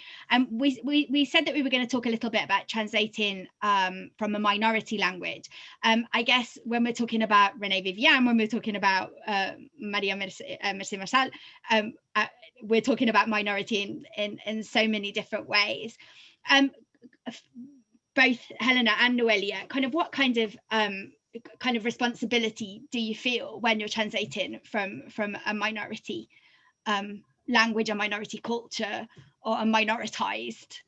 We said that we were going to talk a little bit about translating from a minority language. I guess when we're talking about Renee Vivien, when we're talking about Maria Mercé Marçal, we're talking about minority in so many different ways. Both Helena and Noelia, kind of what kind of responsibility do you feel when you're translating from a minority language, a minority culture, or a minoritized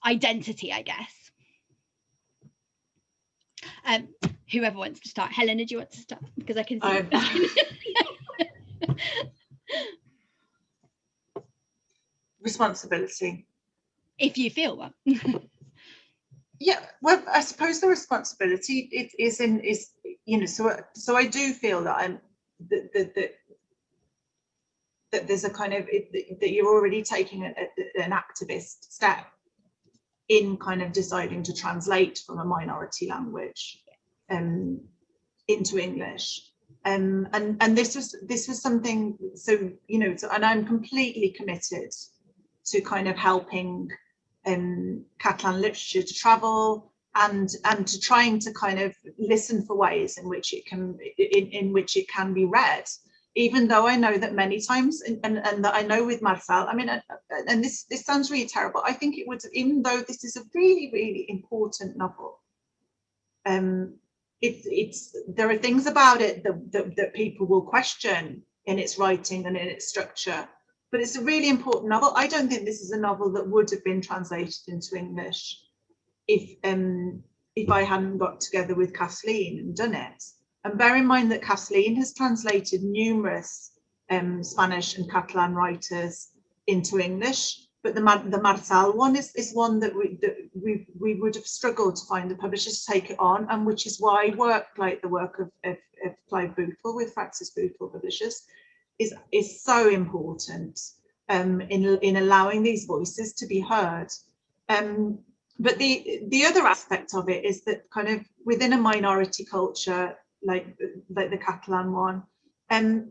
identity, I guess. Whoever wants to start. Helena, do you want to start? Because I can see. Responsibility. If you feel one. Yeah, well, I suppose the responsibility is you know, so I do feel that that there's a kind of that you're already taking an activist step in kind of deciding to translate from a minority language into English. And this was something, so, you know, and I'm completely committed to kind of helping Catalan literature to travel and to trying to kind of listen for ways in which it can be read, even though I know that many times, and that I know with Marçal, I mean, and this sounds really terrible, I think it would, even though this is a really, really important novel, there are things about it that people will question in its writing and in its structure, but it's a really important novel. I don't think this is a novel that would have been translated into English if I hadn't got together with Kathleen and done it. And bear in mind that Kathleen has translated numerous Spanish and Catalan writers into English, but the Marçal one is one that we would have struggled to find the publishers to take it on, and which is why work like the work of Clive Bootle with Francis Bootle Publishers is so important in allowing these voices to be heard. But the other aspect of it is that kind of within a minority culture like the Catalan one,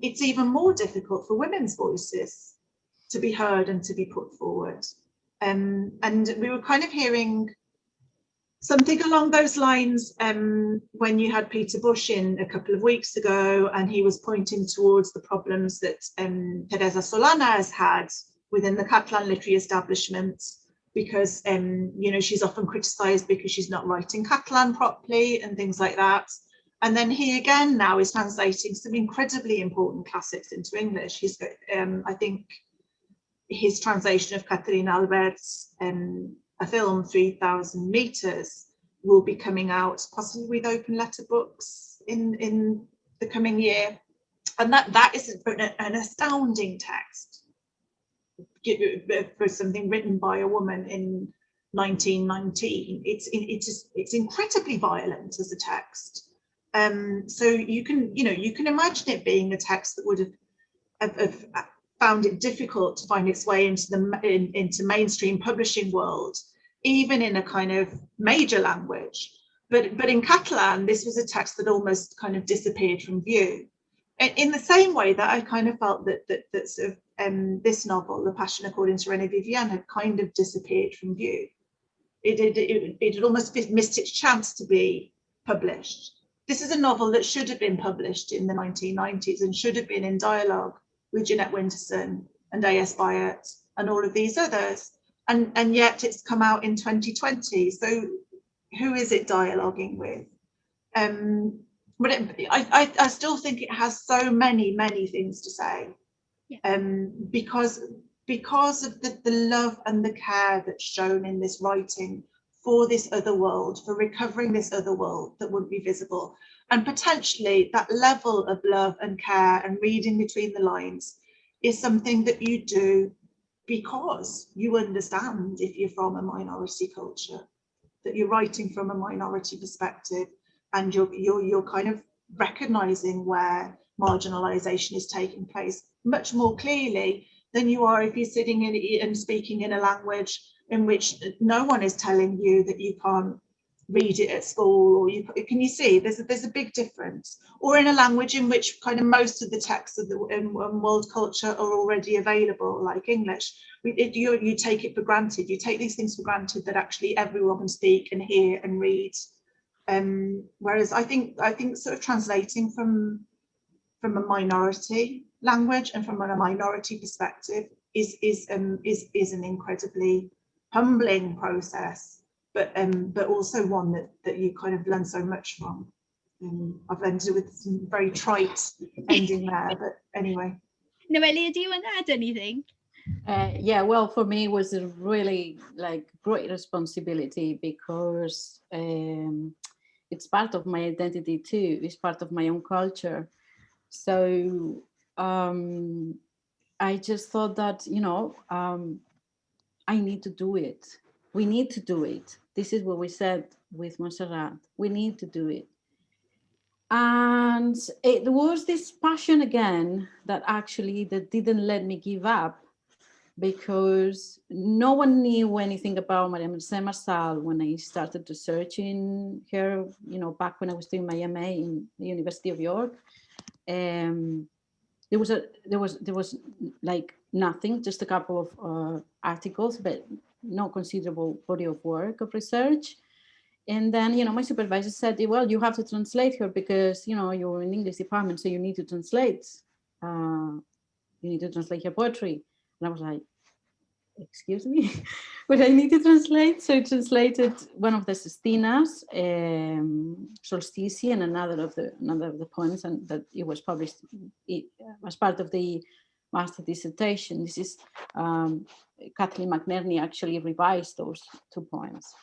it's even more difficult for women's voices to be heard and to be put forward. And we were kind of hearing something along those lines when you had Peter Bush in a couple of weeks ago, and he was pointing towards the problems that Teresa Solana has had within the Catalan literary establishment, because you know, she's often criticised because she's not writing Catalan properly and things like that. And then he again now is translating some incredibly important classics into English. He's got, I think, his translation of Catherine Albert's a film, 3,000 Meters, will be coming out possibly with Open Letter Books in the coming year. And that is an astounding text for something written by a woman in 1919. It's incredibly violent as a text. So you can imagine it being a text that would have found it difficult to find its way into mainstream publishing world, even in a kind of major language. But in Catalan, this was a text that almost kind of disappeared from view. In the same way that I kind of felt that sort of this novel, The Passion According to Renee, Vivien, had kind of disappeared from view. It had almost missed its chance to be published. This is a novel that should have been published in the 1990s and should have been in dialogue with Jeanette Winterson and A.S. Byatt and all of these others. And yet it's come out in 2020. So who is it dialoguing with? But I still think it has so many things to say. Yeah. Because of the love and the care that's shown in this writing for this other world, for recovering this other world that wouldn't be visible. And potentially that level of love and care and reading between the lines is something that you do because you understand, if you're from a minority culture, that you're writing from a minority perspective, and you're kind of recognizing where marginalization is taking place much more clearly than you are if you're sitting in and speaking in a language in which no one is telling you that you can't read it at school, or can you see there's a big difference, or in a language in which kind of most of the texts of the world culture are already available, like English. You take it for granted, you take these things for granted that actually everyone can speak and hear and read. Whereas I think sort of translating from a minority language and from a minority perspective is an incredibly humbling process, but also one that you kind of learn so much from. I've ended with some very trite ending there, but anyway. Noelia, do you want to add anything? Yeah, well, for me it was a really great responsibility because it's part of my identity too. It's part of my own culture. So I just thought that, I need to do it. We need to do it. This is what we said with Montserrat. We need to do it. And it was this passion again that didn't let me give up, because no one knew anything about Maria Mercè Marçal when I started researching her, back when I was doing my MA in the University of York. There was like nothing, just a couple of articles, but no considerable body of work of research. And then, my supervisor said, well, you have to translate her because, you're in English department, so you need to translate. You need to translate her poetry. And I was like, excuse me, but I need to translate. So I translated one of the Sestinas, Solstici, and another of the poems, and that it was published as part of the master dissertation. This is Kathleen McNerney actually revised those 2 poems.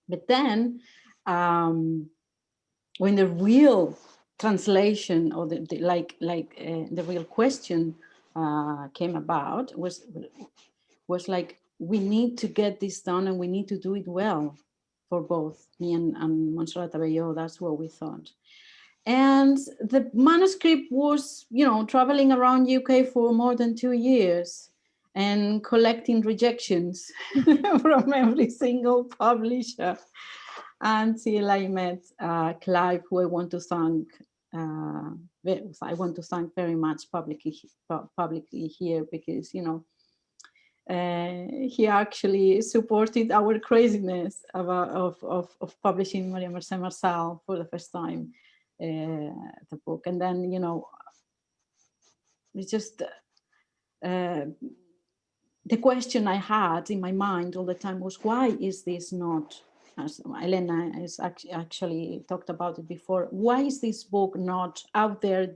But then when the real translation, or the real question came about, was like, we need to get this done, and we need to do it well for both me and Montserrat Abelló. That's what we thought. And the manuscript was, traveling around UK for more than 2 years and collecting rejections from every single publisher until I met Clive, who I want to thank. Very much publicly here, because, he actually supported our craziness of publishing Maria Mercè Marçal for the first time, the book. And then, it's just the question I had in my mind all the time was, why is this not, as Elena has actually talked about it before, why is this book not out there,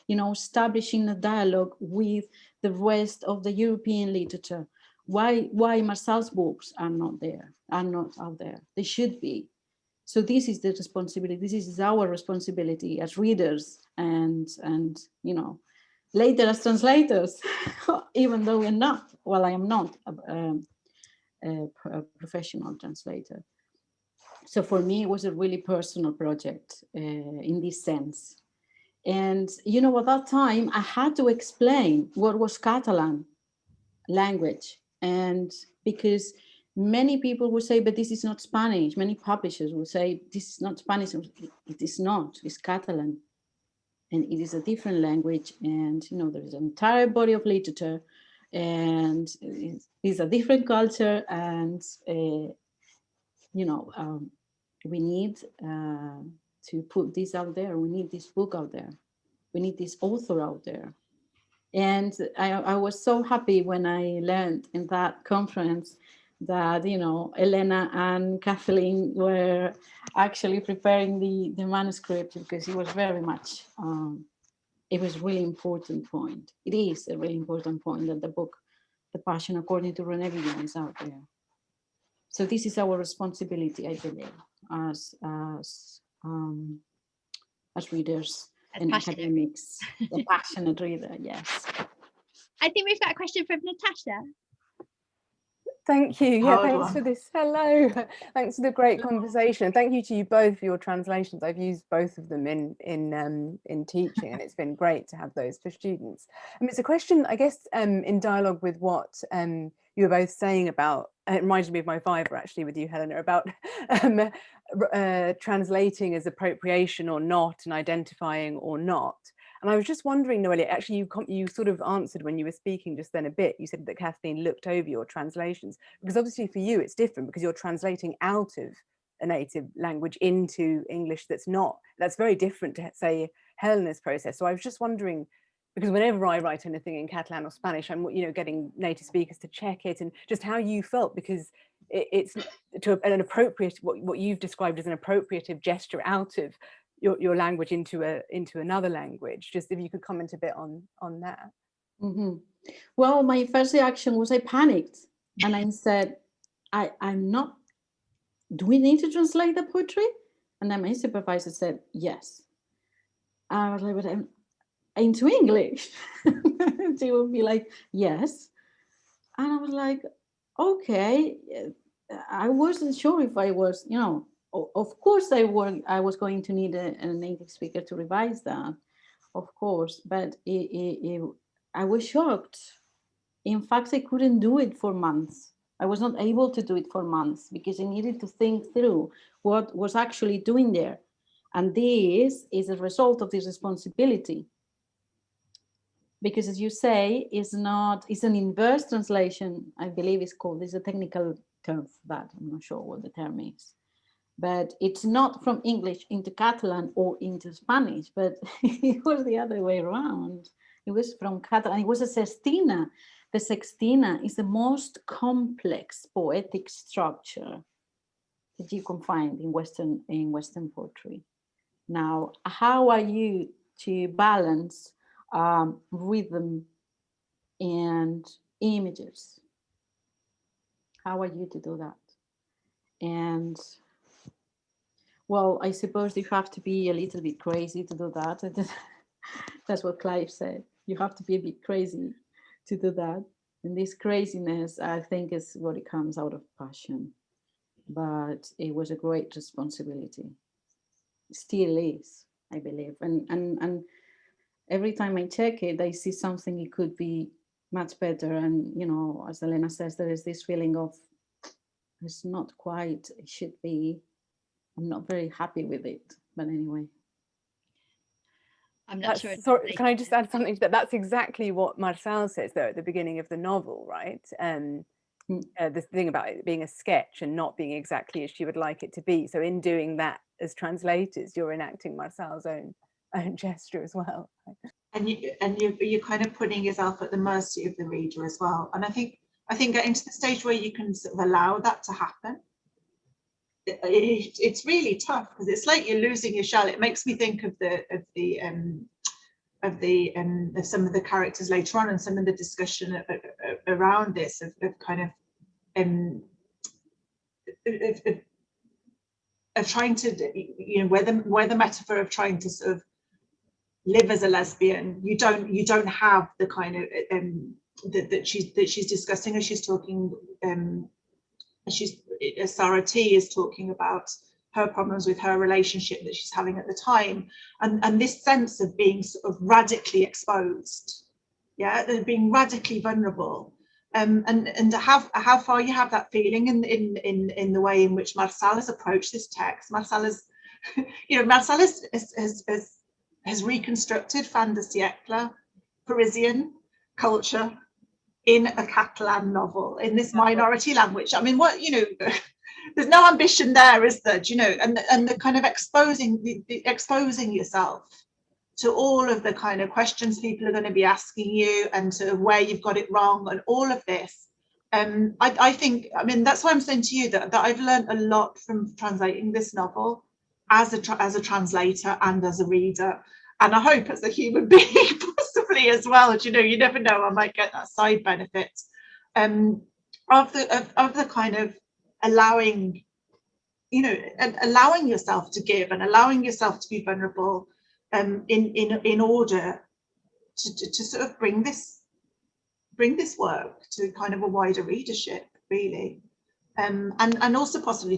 establishing a dialogue with the rest of the European literature? Why Marçal's books are not out there? They should be. So this is the responsibility. This is our responsibility as readers and later as translators, even though we're not. Well, I am not a professional translator. So for me, it was a really personal project in this sense. And at that time, I had to explain what was Catalan language. And because many people would say, but this is not Spanish. Many publishers would say, this is not Spanish. It is not, it's Catalan. And it is a different language. And, there is an entire body of literature, and it's a different culture. And, we need to put this out there. We need this book out there. We need this author out there. And I was so happy when I learned in that conference that, Elena and Kathleen were actually preparing the manuscript, because it was very much, it was a really important point. It is a really important point that the book, The Passion According to Renee, is out there. So this is our responsibility, I believe, as readers and academics, the passionate reader, yes. I think we've got a question from Natasha. Thank you. Yeah, thanks for this. Hello. Thanks for the great conversation. Thank you to you both for your translations. I've used both of them in teaching, and it's been great to have those for students. It's a question, I guess, in dialogue with what you were both saying about. It reminded me of my Viva actually with you, Helena, about translating as appropriation or not, and identifying or not. And I was just wondering, Noelia, actually you sort of answered when you were speaking just then a bit. You said that Kathleen looked over your translations, because obviously for you it's different, because you're translating out of a native language into English that's very different to, say, Helena's process. So I was just wondering, because whenever I write anything in Catalan or Spanish, I'm getting native speakers to check it, and just how you felt, because it's to an appropriate, what you've described as an appropriative gesture out of your language into another language. Just if you could comment a bit on that. Mhm. Well, my first reaction was I panicked and I said, I'm not, do we need to translate the poetry? And then my supervisor said, yes. I was like, but I'm into English. She would be like, yes. And I was like, okay. I wasn't sure if I was, of course I was going to need a native speaker to revise that, of course, but I was shocked. In fact, I couldn't do it for months. I was not able to do it for months because I needed to think through what was actually doing there. And this is a result of this responsibility. Because as you say, it's an inverse translation, I believe it's called. There's a technical term for that. I'm not sure what the term is. But it's not from English into Catalan or into Spanish, but it was the other way around. It was from Catalan. It was a sextina. The sextina is the most complex poetic structure that you can find in Western poetry. Now, how are you to balance rhythm and images? How are you to do that? And well, I suppose you have to be a little bit crazy to do that. That's what Clive said. You have to be a bit crazy to do that. And this craziness, I think, is what it comes out of passion. But it was a great responsibility. Still is, I believe. And every time I check it, I see something it could be much better. And, as Elena says, there is this feeling of it's not quite, it should be. I'm not very happy with it, but anyway. I'm not sure. Sorry, can I just add something to that? That's exactly what Marçal says, though, at the beginning of the novel, right? This thing about it being a sketch and not being exactly as she would like it to be. So in doing that as translators, you're enacting Marçal's own gesture as well. And you're kind of putting yourself at the mercy of the reader as well. And I think getting to the stage where you can sort of allow that to happen, it's really tough because it's like you're losing your shell. It makes me think of some of the characters later on and some of the discussion around this of kind of trying to, where the metaphor of trying to sort of live as a lesbian, you don't have the kind of that she's discussing as she's talking. Sarah T is talking about her problems with her relationship that she's having at the time, and this sense of being sort of radically exposed, being radically vulnerable, and how far you have that feeling in the way in which Marçal has approached this text. Marçal has, Marçal has reconstructed fin de siècle Parisian culture in a Catalan novel, in this minority language. I mean, there's no ambition there, is there? And the kind of exposing yourself to all of the kind of questions people are going to be asking you and to where you've got it wrong and all of this. I think, that's why I'm saying to you that I've learned a lot from translating this novel as a translator and as a reader. And I hope as a human being possibly as well. You never know, I might get that side benefit of the kind of allowing yourself to give and allowing yourself to be vulnerable in order to sort of bring this work to kind of a wider readership, really. And also possibly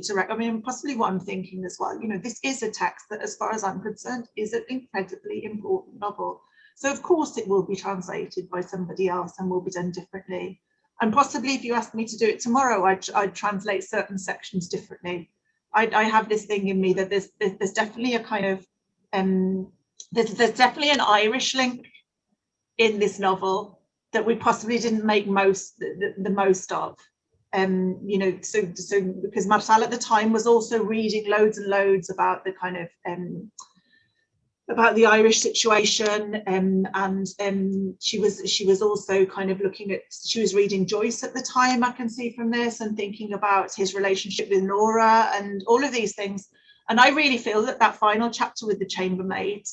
possibly what I'm thinking as well, this is a text that, as far as I'm concerned, is an incredibly important novel. So of course it will be translated by somebody else and will be done differently. And possibly if you asked me to do it tomorrow, I'd translate certain sections differently. I have this thing in me that there's definitely a kind of, there's definitely an Irish link in this novel that we possibly didn't make the most of. So because Marçal at the time was also reading loads and loads about the kind of about the Irish situation, and she was also kind of she was reading Joyce at the time, I can see from this, and thinking about his relationship with Nora and all of these things. And I really feel that final chapter with the chambermaid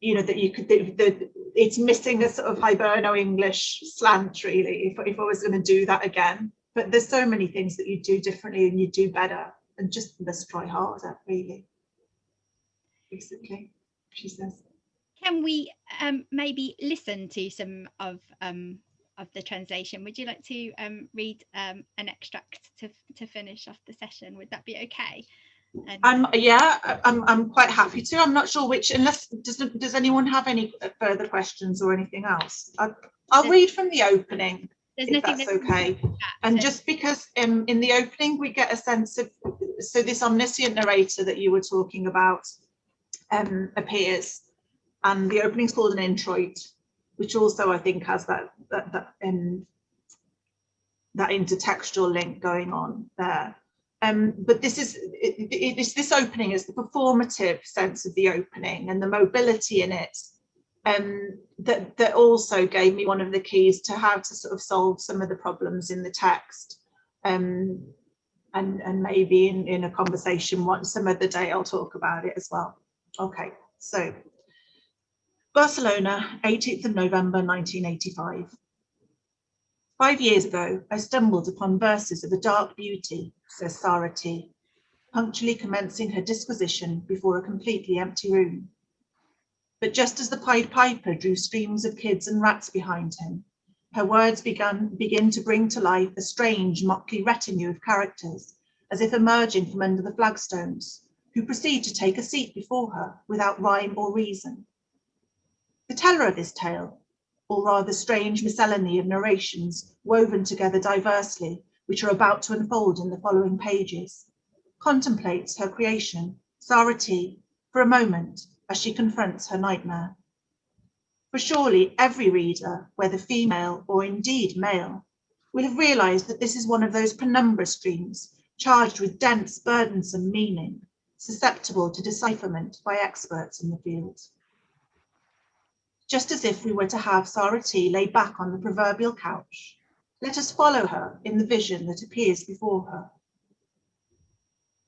you know, that you could, it's missing a sort of Hiberno English slant, really, if I was going to do that again. But there's so many things that you do differently and you do better, and just let's try harder, really. Basically, she says. Can we maybe listen to some of the translation? Would you like to read an extract to finish off the session? Would that be okay? Yeah, I'm quite happy to. I'm not sure which, unless does anyone have any further questions or anything else? I'll read from the opening, if that's okay. And just because in the opening we get a sense of, so this omniscient narrator that you were talking about appears, and the opening's called an introit, which also I think has that intertextual link going on there. But this is this opening is the performative sense of the opening and the mobility in it, that also gave me one of the keys to how to sort of solve some of the problems in the text, and maybe in a conversation some other day I'll talk about it as well. Okay, so Barcelona, 18th of November 1985. 5 years ago, I stumbled upon verses of a dark beauty, says Sarah T, punctually commencing her disquisition before a completely empty room. But just as the Pied Piper drew streams of kids and rats behind him, her words begin to bring to life a strange, motley retinue of characters, as if emerging from under the flagstones, who proceed to take a seat before her without rhyme or reason. The teller of this tale, or rather strange miscellany of narrations woven together diversely, which are about to unfold in the following pages, contemplates her creation, Sarah T, for a moment as she confronts her nightmare. For surely every reader, whether female or indeed male, will have realised that this is one of those penumbra streams charged with dense, burdensome meaning, susceptible to decipherment by experts in the field. Just as if we were to have Sarah T lay back on the proverbial couch, let us follow her in the vision that appears before her.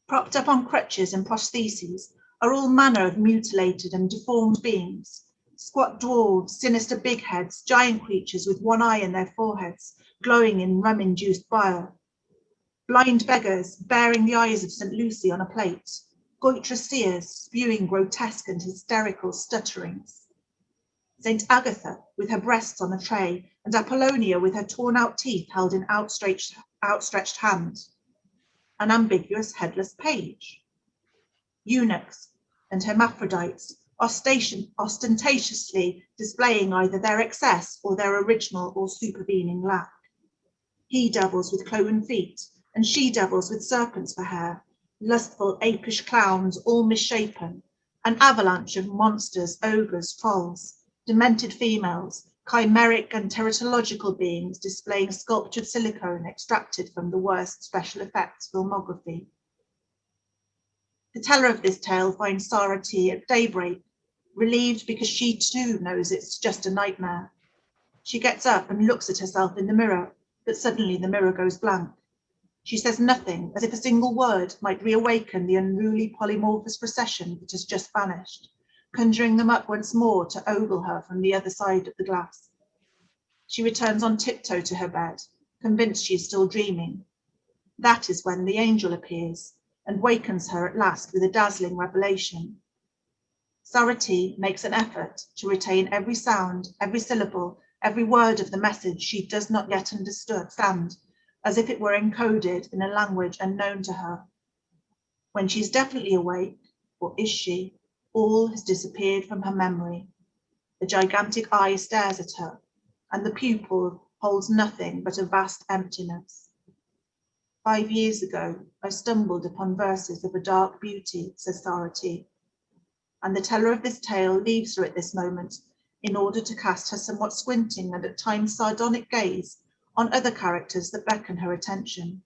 Propped up on crutches and prostheses are all manner of mutilated and deformed beings, squat dwarves, sinister big heads, giant creatures with one eye in their foreheads, glowing in rum-induced bile, blind beggars bearing the eyes of St. Lucy on a plate, goitre seers spewing grotesque and hysterical stutterings, St. Agatha with her breasts on a tray, and Apollonia with her torn-out teeth held in outstretched hand, an ambiguous headless page, eunuchs and hermaphrodites ostentatiously displaying either their excess or their original or supervening lack, he-devils with cloven feet and she-devils with serpents for hair, lustful apish clowns all misshapen, an avalanche of monsters, ogres, trolls, demented females, chimeric and teratological beings displaying sculptured silicone extracted from the worst special effects filmography. The teller of this tale finds Sarah T at daybreak, relieved because she too knows it's just a nightmare. She gets up and looks at herself in the mirror, but suddenly the mirror goes blank. She says nothing, as if a single word might reawaken the unruly polymorphous procession that has just vanished, conjuring them up once more to ogle her from the other side of the glass. She returns on tiptoe to her bed, convinced she is still dreaming. That is when the angel appears and wakens her at last with a dazzling revelation. Sarah T makes an effort to retain every sound, every syllable, every word of the message she does not yet understand, as if it were encoded in a language unknown to her. When she is definitely awake, or is she, all has disappeared from her memory. The gigantic eye stares at her, and the pupil holds nothing but a vast emptiness. 5 years ago, I stumbled upon verses of a dark beauty, says Sarah T, and the teller of this tale leaves her at this moment in order to cast her somewhat squinting and at times sardonic gaze on other characters that beckon her attention.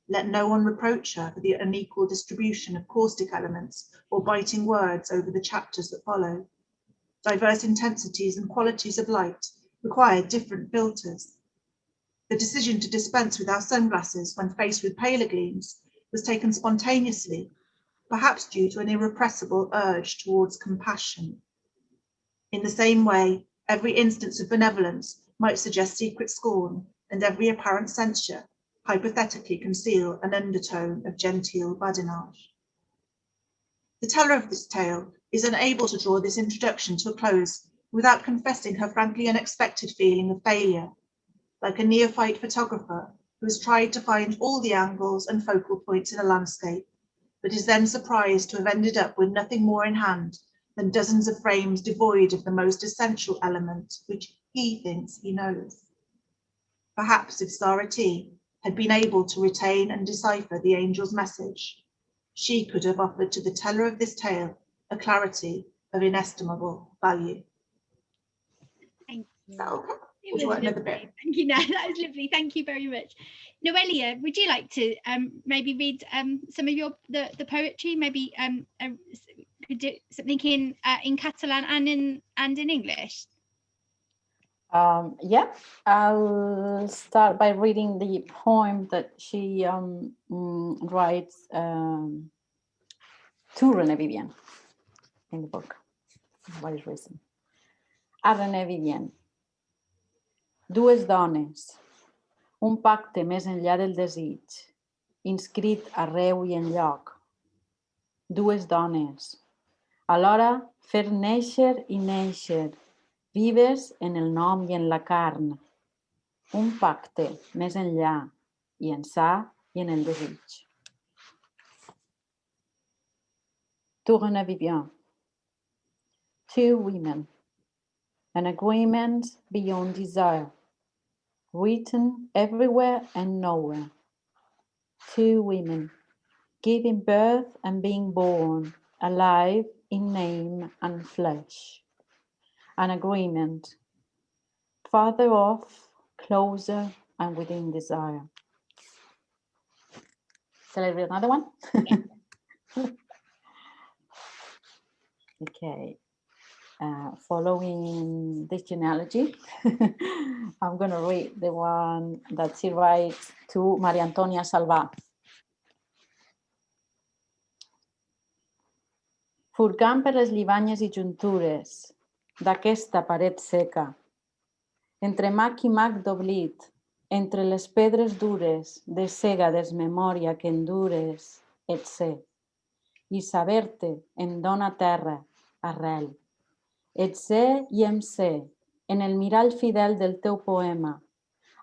Let no one reproach her for the unequal distribution of caustic elements or biting words over the chapters that follow. Diverse intensities and qualities of light require different filters. The decision to dispense with our sunglasses when faced with paler gleams was taken spontaneously, perhaps due to an irrepressible urge towards compassion. In the same way, every instance of benevolence might suggest secret scorn, and every apparent censure hypothetically conceal an undertone of genteel badinage. The teller of this tale is unable to draw this introduction to a close without confessing her frankly unexpected feeling of failure, like a neophyte photographer who has tried to find all the angles and focal points in a landscape, but is then surprised to have ended up with nothing more in hand than dozens of frames devoid of the most essential element which he thinks he knows. Perhaps if Sarah T. had been able to retain and decipher the angel's message, she could have offered to the teller of this tale a clarity of inestimable value. Thank you. Is that okay? It Would you was want another lovely. bit? Thank you. No, that was lovely. Thank you very much. Noelia, would you like to maybe read some of the poetry? Maybe could do something in Catalan and in English. Yeah, I'll start by reading the poem that she writes to Renee Vivien in the book. What is written? A Renee Vivien. Dues dones, un pacte més enllà del desig, inscrit arreu i enlloc. Dues dones, alhora fer néixer i néixer, vives en el nom i en la carn. Un pacte més enllà i ençà i en el desig. To Renee Vivien. Two women, an agreement beyond desire, written everywhere and nowhere. Two women, giving birth and being born, alive in name and flesh. An agreement, farther off, closer, and within desire. Shall I read another one? Okay. Following this genealogy, I'm going to read the one that she writes to Maria Antonia Salvà. Furgant per les llibanyes i juntures d'aquesta paret seca, entre mac i mac d'oblit, entre les pedres dures de cega desmemòria que endures, et sé, i saber-te em dona terra, arrel. Et sé i em sé, en el mirall fidel del teu poema,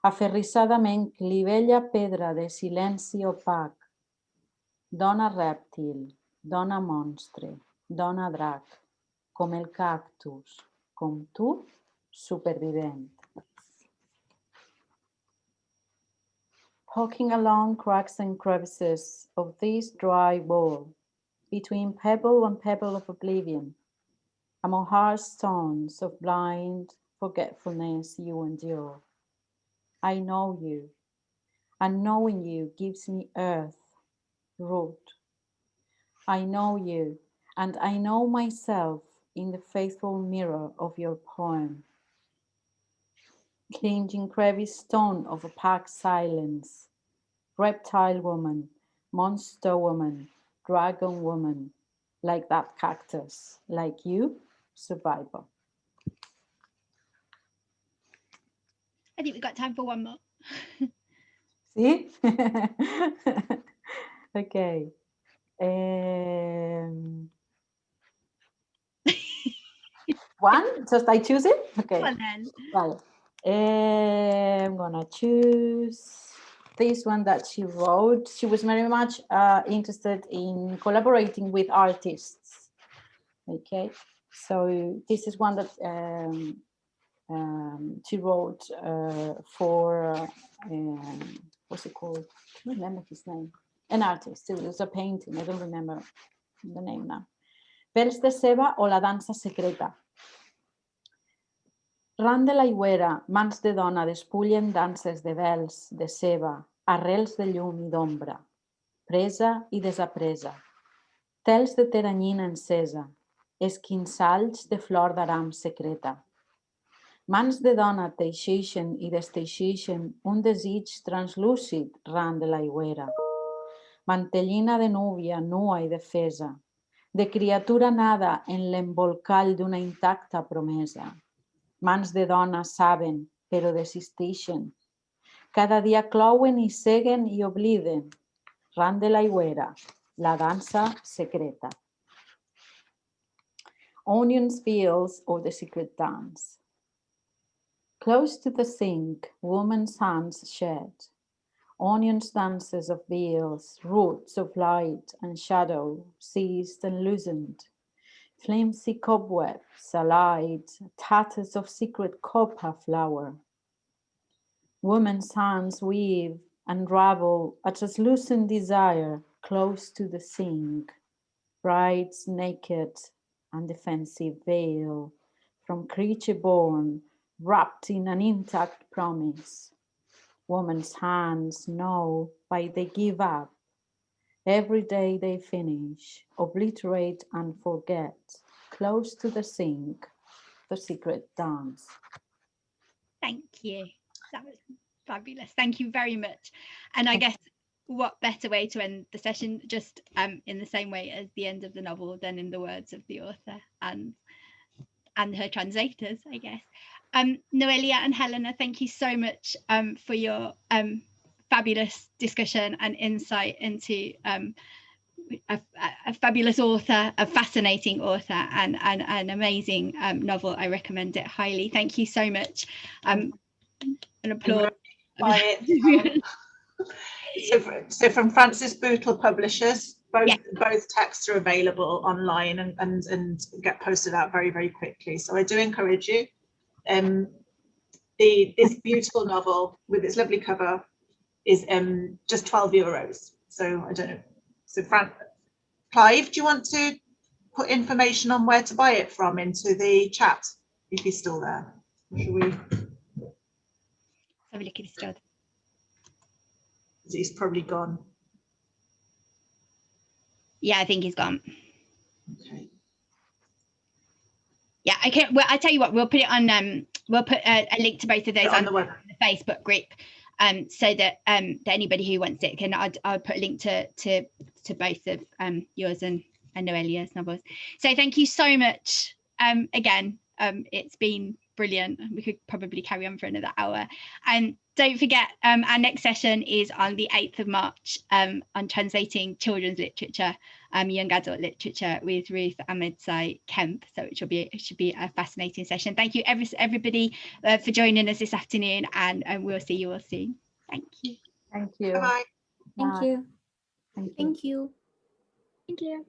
aferrissadament clivella pedra de silenci opac, dona rèptil, dona monstre, dona drac, com el cactus, com tu, supervivent. Poking along cracks and crevices of this dry wall, between pebble and pebble of oblivion, among hard stones of blind forgetfulness you endure. I know you, and knowing you gives me earth, root. I know you, and I know myself in the faithful mirror of your poem. Clinging crevice stone of opaque silence, reptile woman, monster woman, dragon woman, like that cactus, like you, survivor. I think we've got time for one more. See? Okay. One? Just I choose it? Okay. Come on then. Well, I'm gonna choose this one that she wrote. She was very much interested in collaborating with artists. Okay, so this is one that she wrote for what's it called? I don't remember his name. An artist. It was a painting. I don't remember the name now. Pèls de ceba o la dansa secreta. Ran de l'aigüera, mans de dona despullen danses de vels, de ceba, arrels de llum i d'ombra, presa i desapresa, tels de teranyina encesa, esquinçalls de flor d'aram secreta. Mans de dona teixeixen i desteixeixen un desig translúcid ran de l'aigüera. Mantellina de núvia, nua i defesa, De criatura nada en l'embolcall d'una intacta promesa. Mans de dona saben, però desisteixen. Cada dia clouen i seguen i obliden. Ran de l'aigüera, la dansa secreta. Onions, fields, or the secret dance. Close to the sink, woman's hands shed. Onions, dances of veils, roots of light and shadow, seized and loosened. Flimsy cobwebs, allied, tatters of secret copper flower. Woman's hands weave, unravel a translucent desire close to the sink. Bride's naked and defensive veil from creature born, wrapped in an intact promise. Woman's hands know why they give up. Every day they finish, obliterate and forget. Close to the sink, the secret dance. Thank you. That was fabulous. Thank you very much. And I guess what better way to end the session, just in the same way as the end of the novel, than in the words of the author and her translators, I guess. Noelia and Helena, thank you so much for your fabulous discussion and insight into a fabulous author, a fascinating author, and an amazing novel. I recommend it highly. Thank you so much. An applause. So from Francis Bootle Publishers, both texts are available online and get posted out very, very quickly. So I do encourage you. This beautiful novel with its lovely cover is just €12. So I don't know. So Clive, do you want to put information on where to buy it from into the chat if he's still there? Or should we? Have a look at his chat. He's probably gone. Yeah, I think he's gone. Okay. Yeah, okay. Well, I tell you what, we'll put it on. We'll put a link to both of those on the Facebook group, so that anybody who wants it can. I'll put a link to both of yours and Noelia's novels. So thank you so much. Again, it's been brilliant. We could probably carry on for another hour. And don't forget, our next session is on the 8th of March on translating children's literature, young adult literature, with Ruth Ahmedsai Kemp. So it should be a fascinating session. Thank you everybody for joining us this afternoon, and we'll see you all soon. Thank you. Thank you. Bye-bye. Thank you. Thank you. Thank you. Thank you.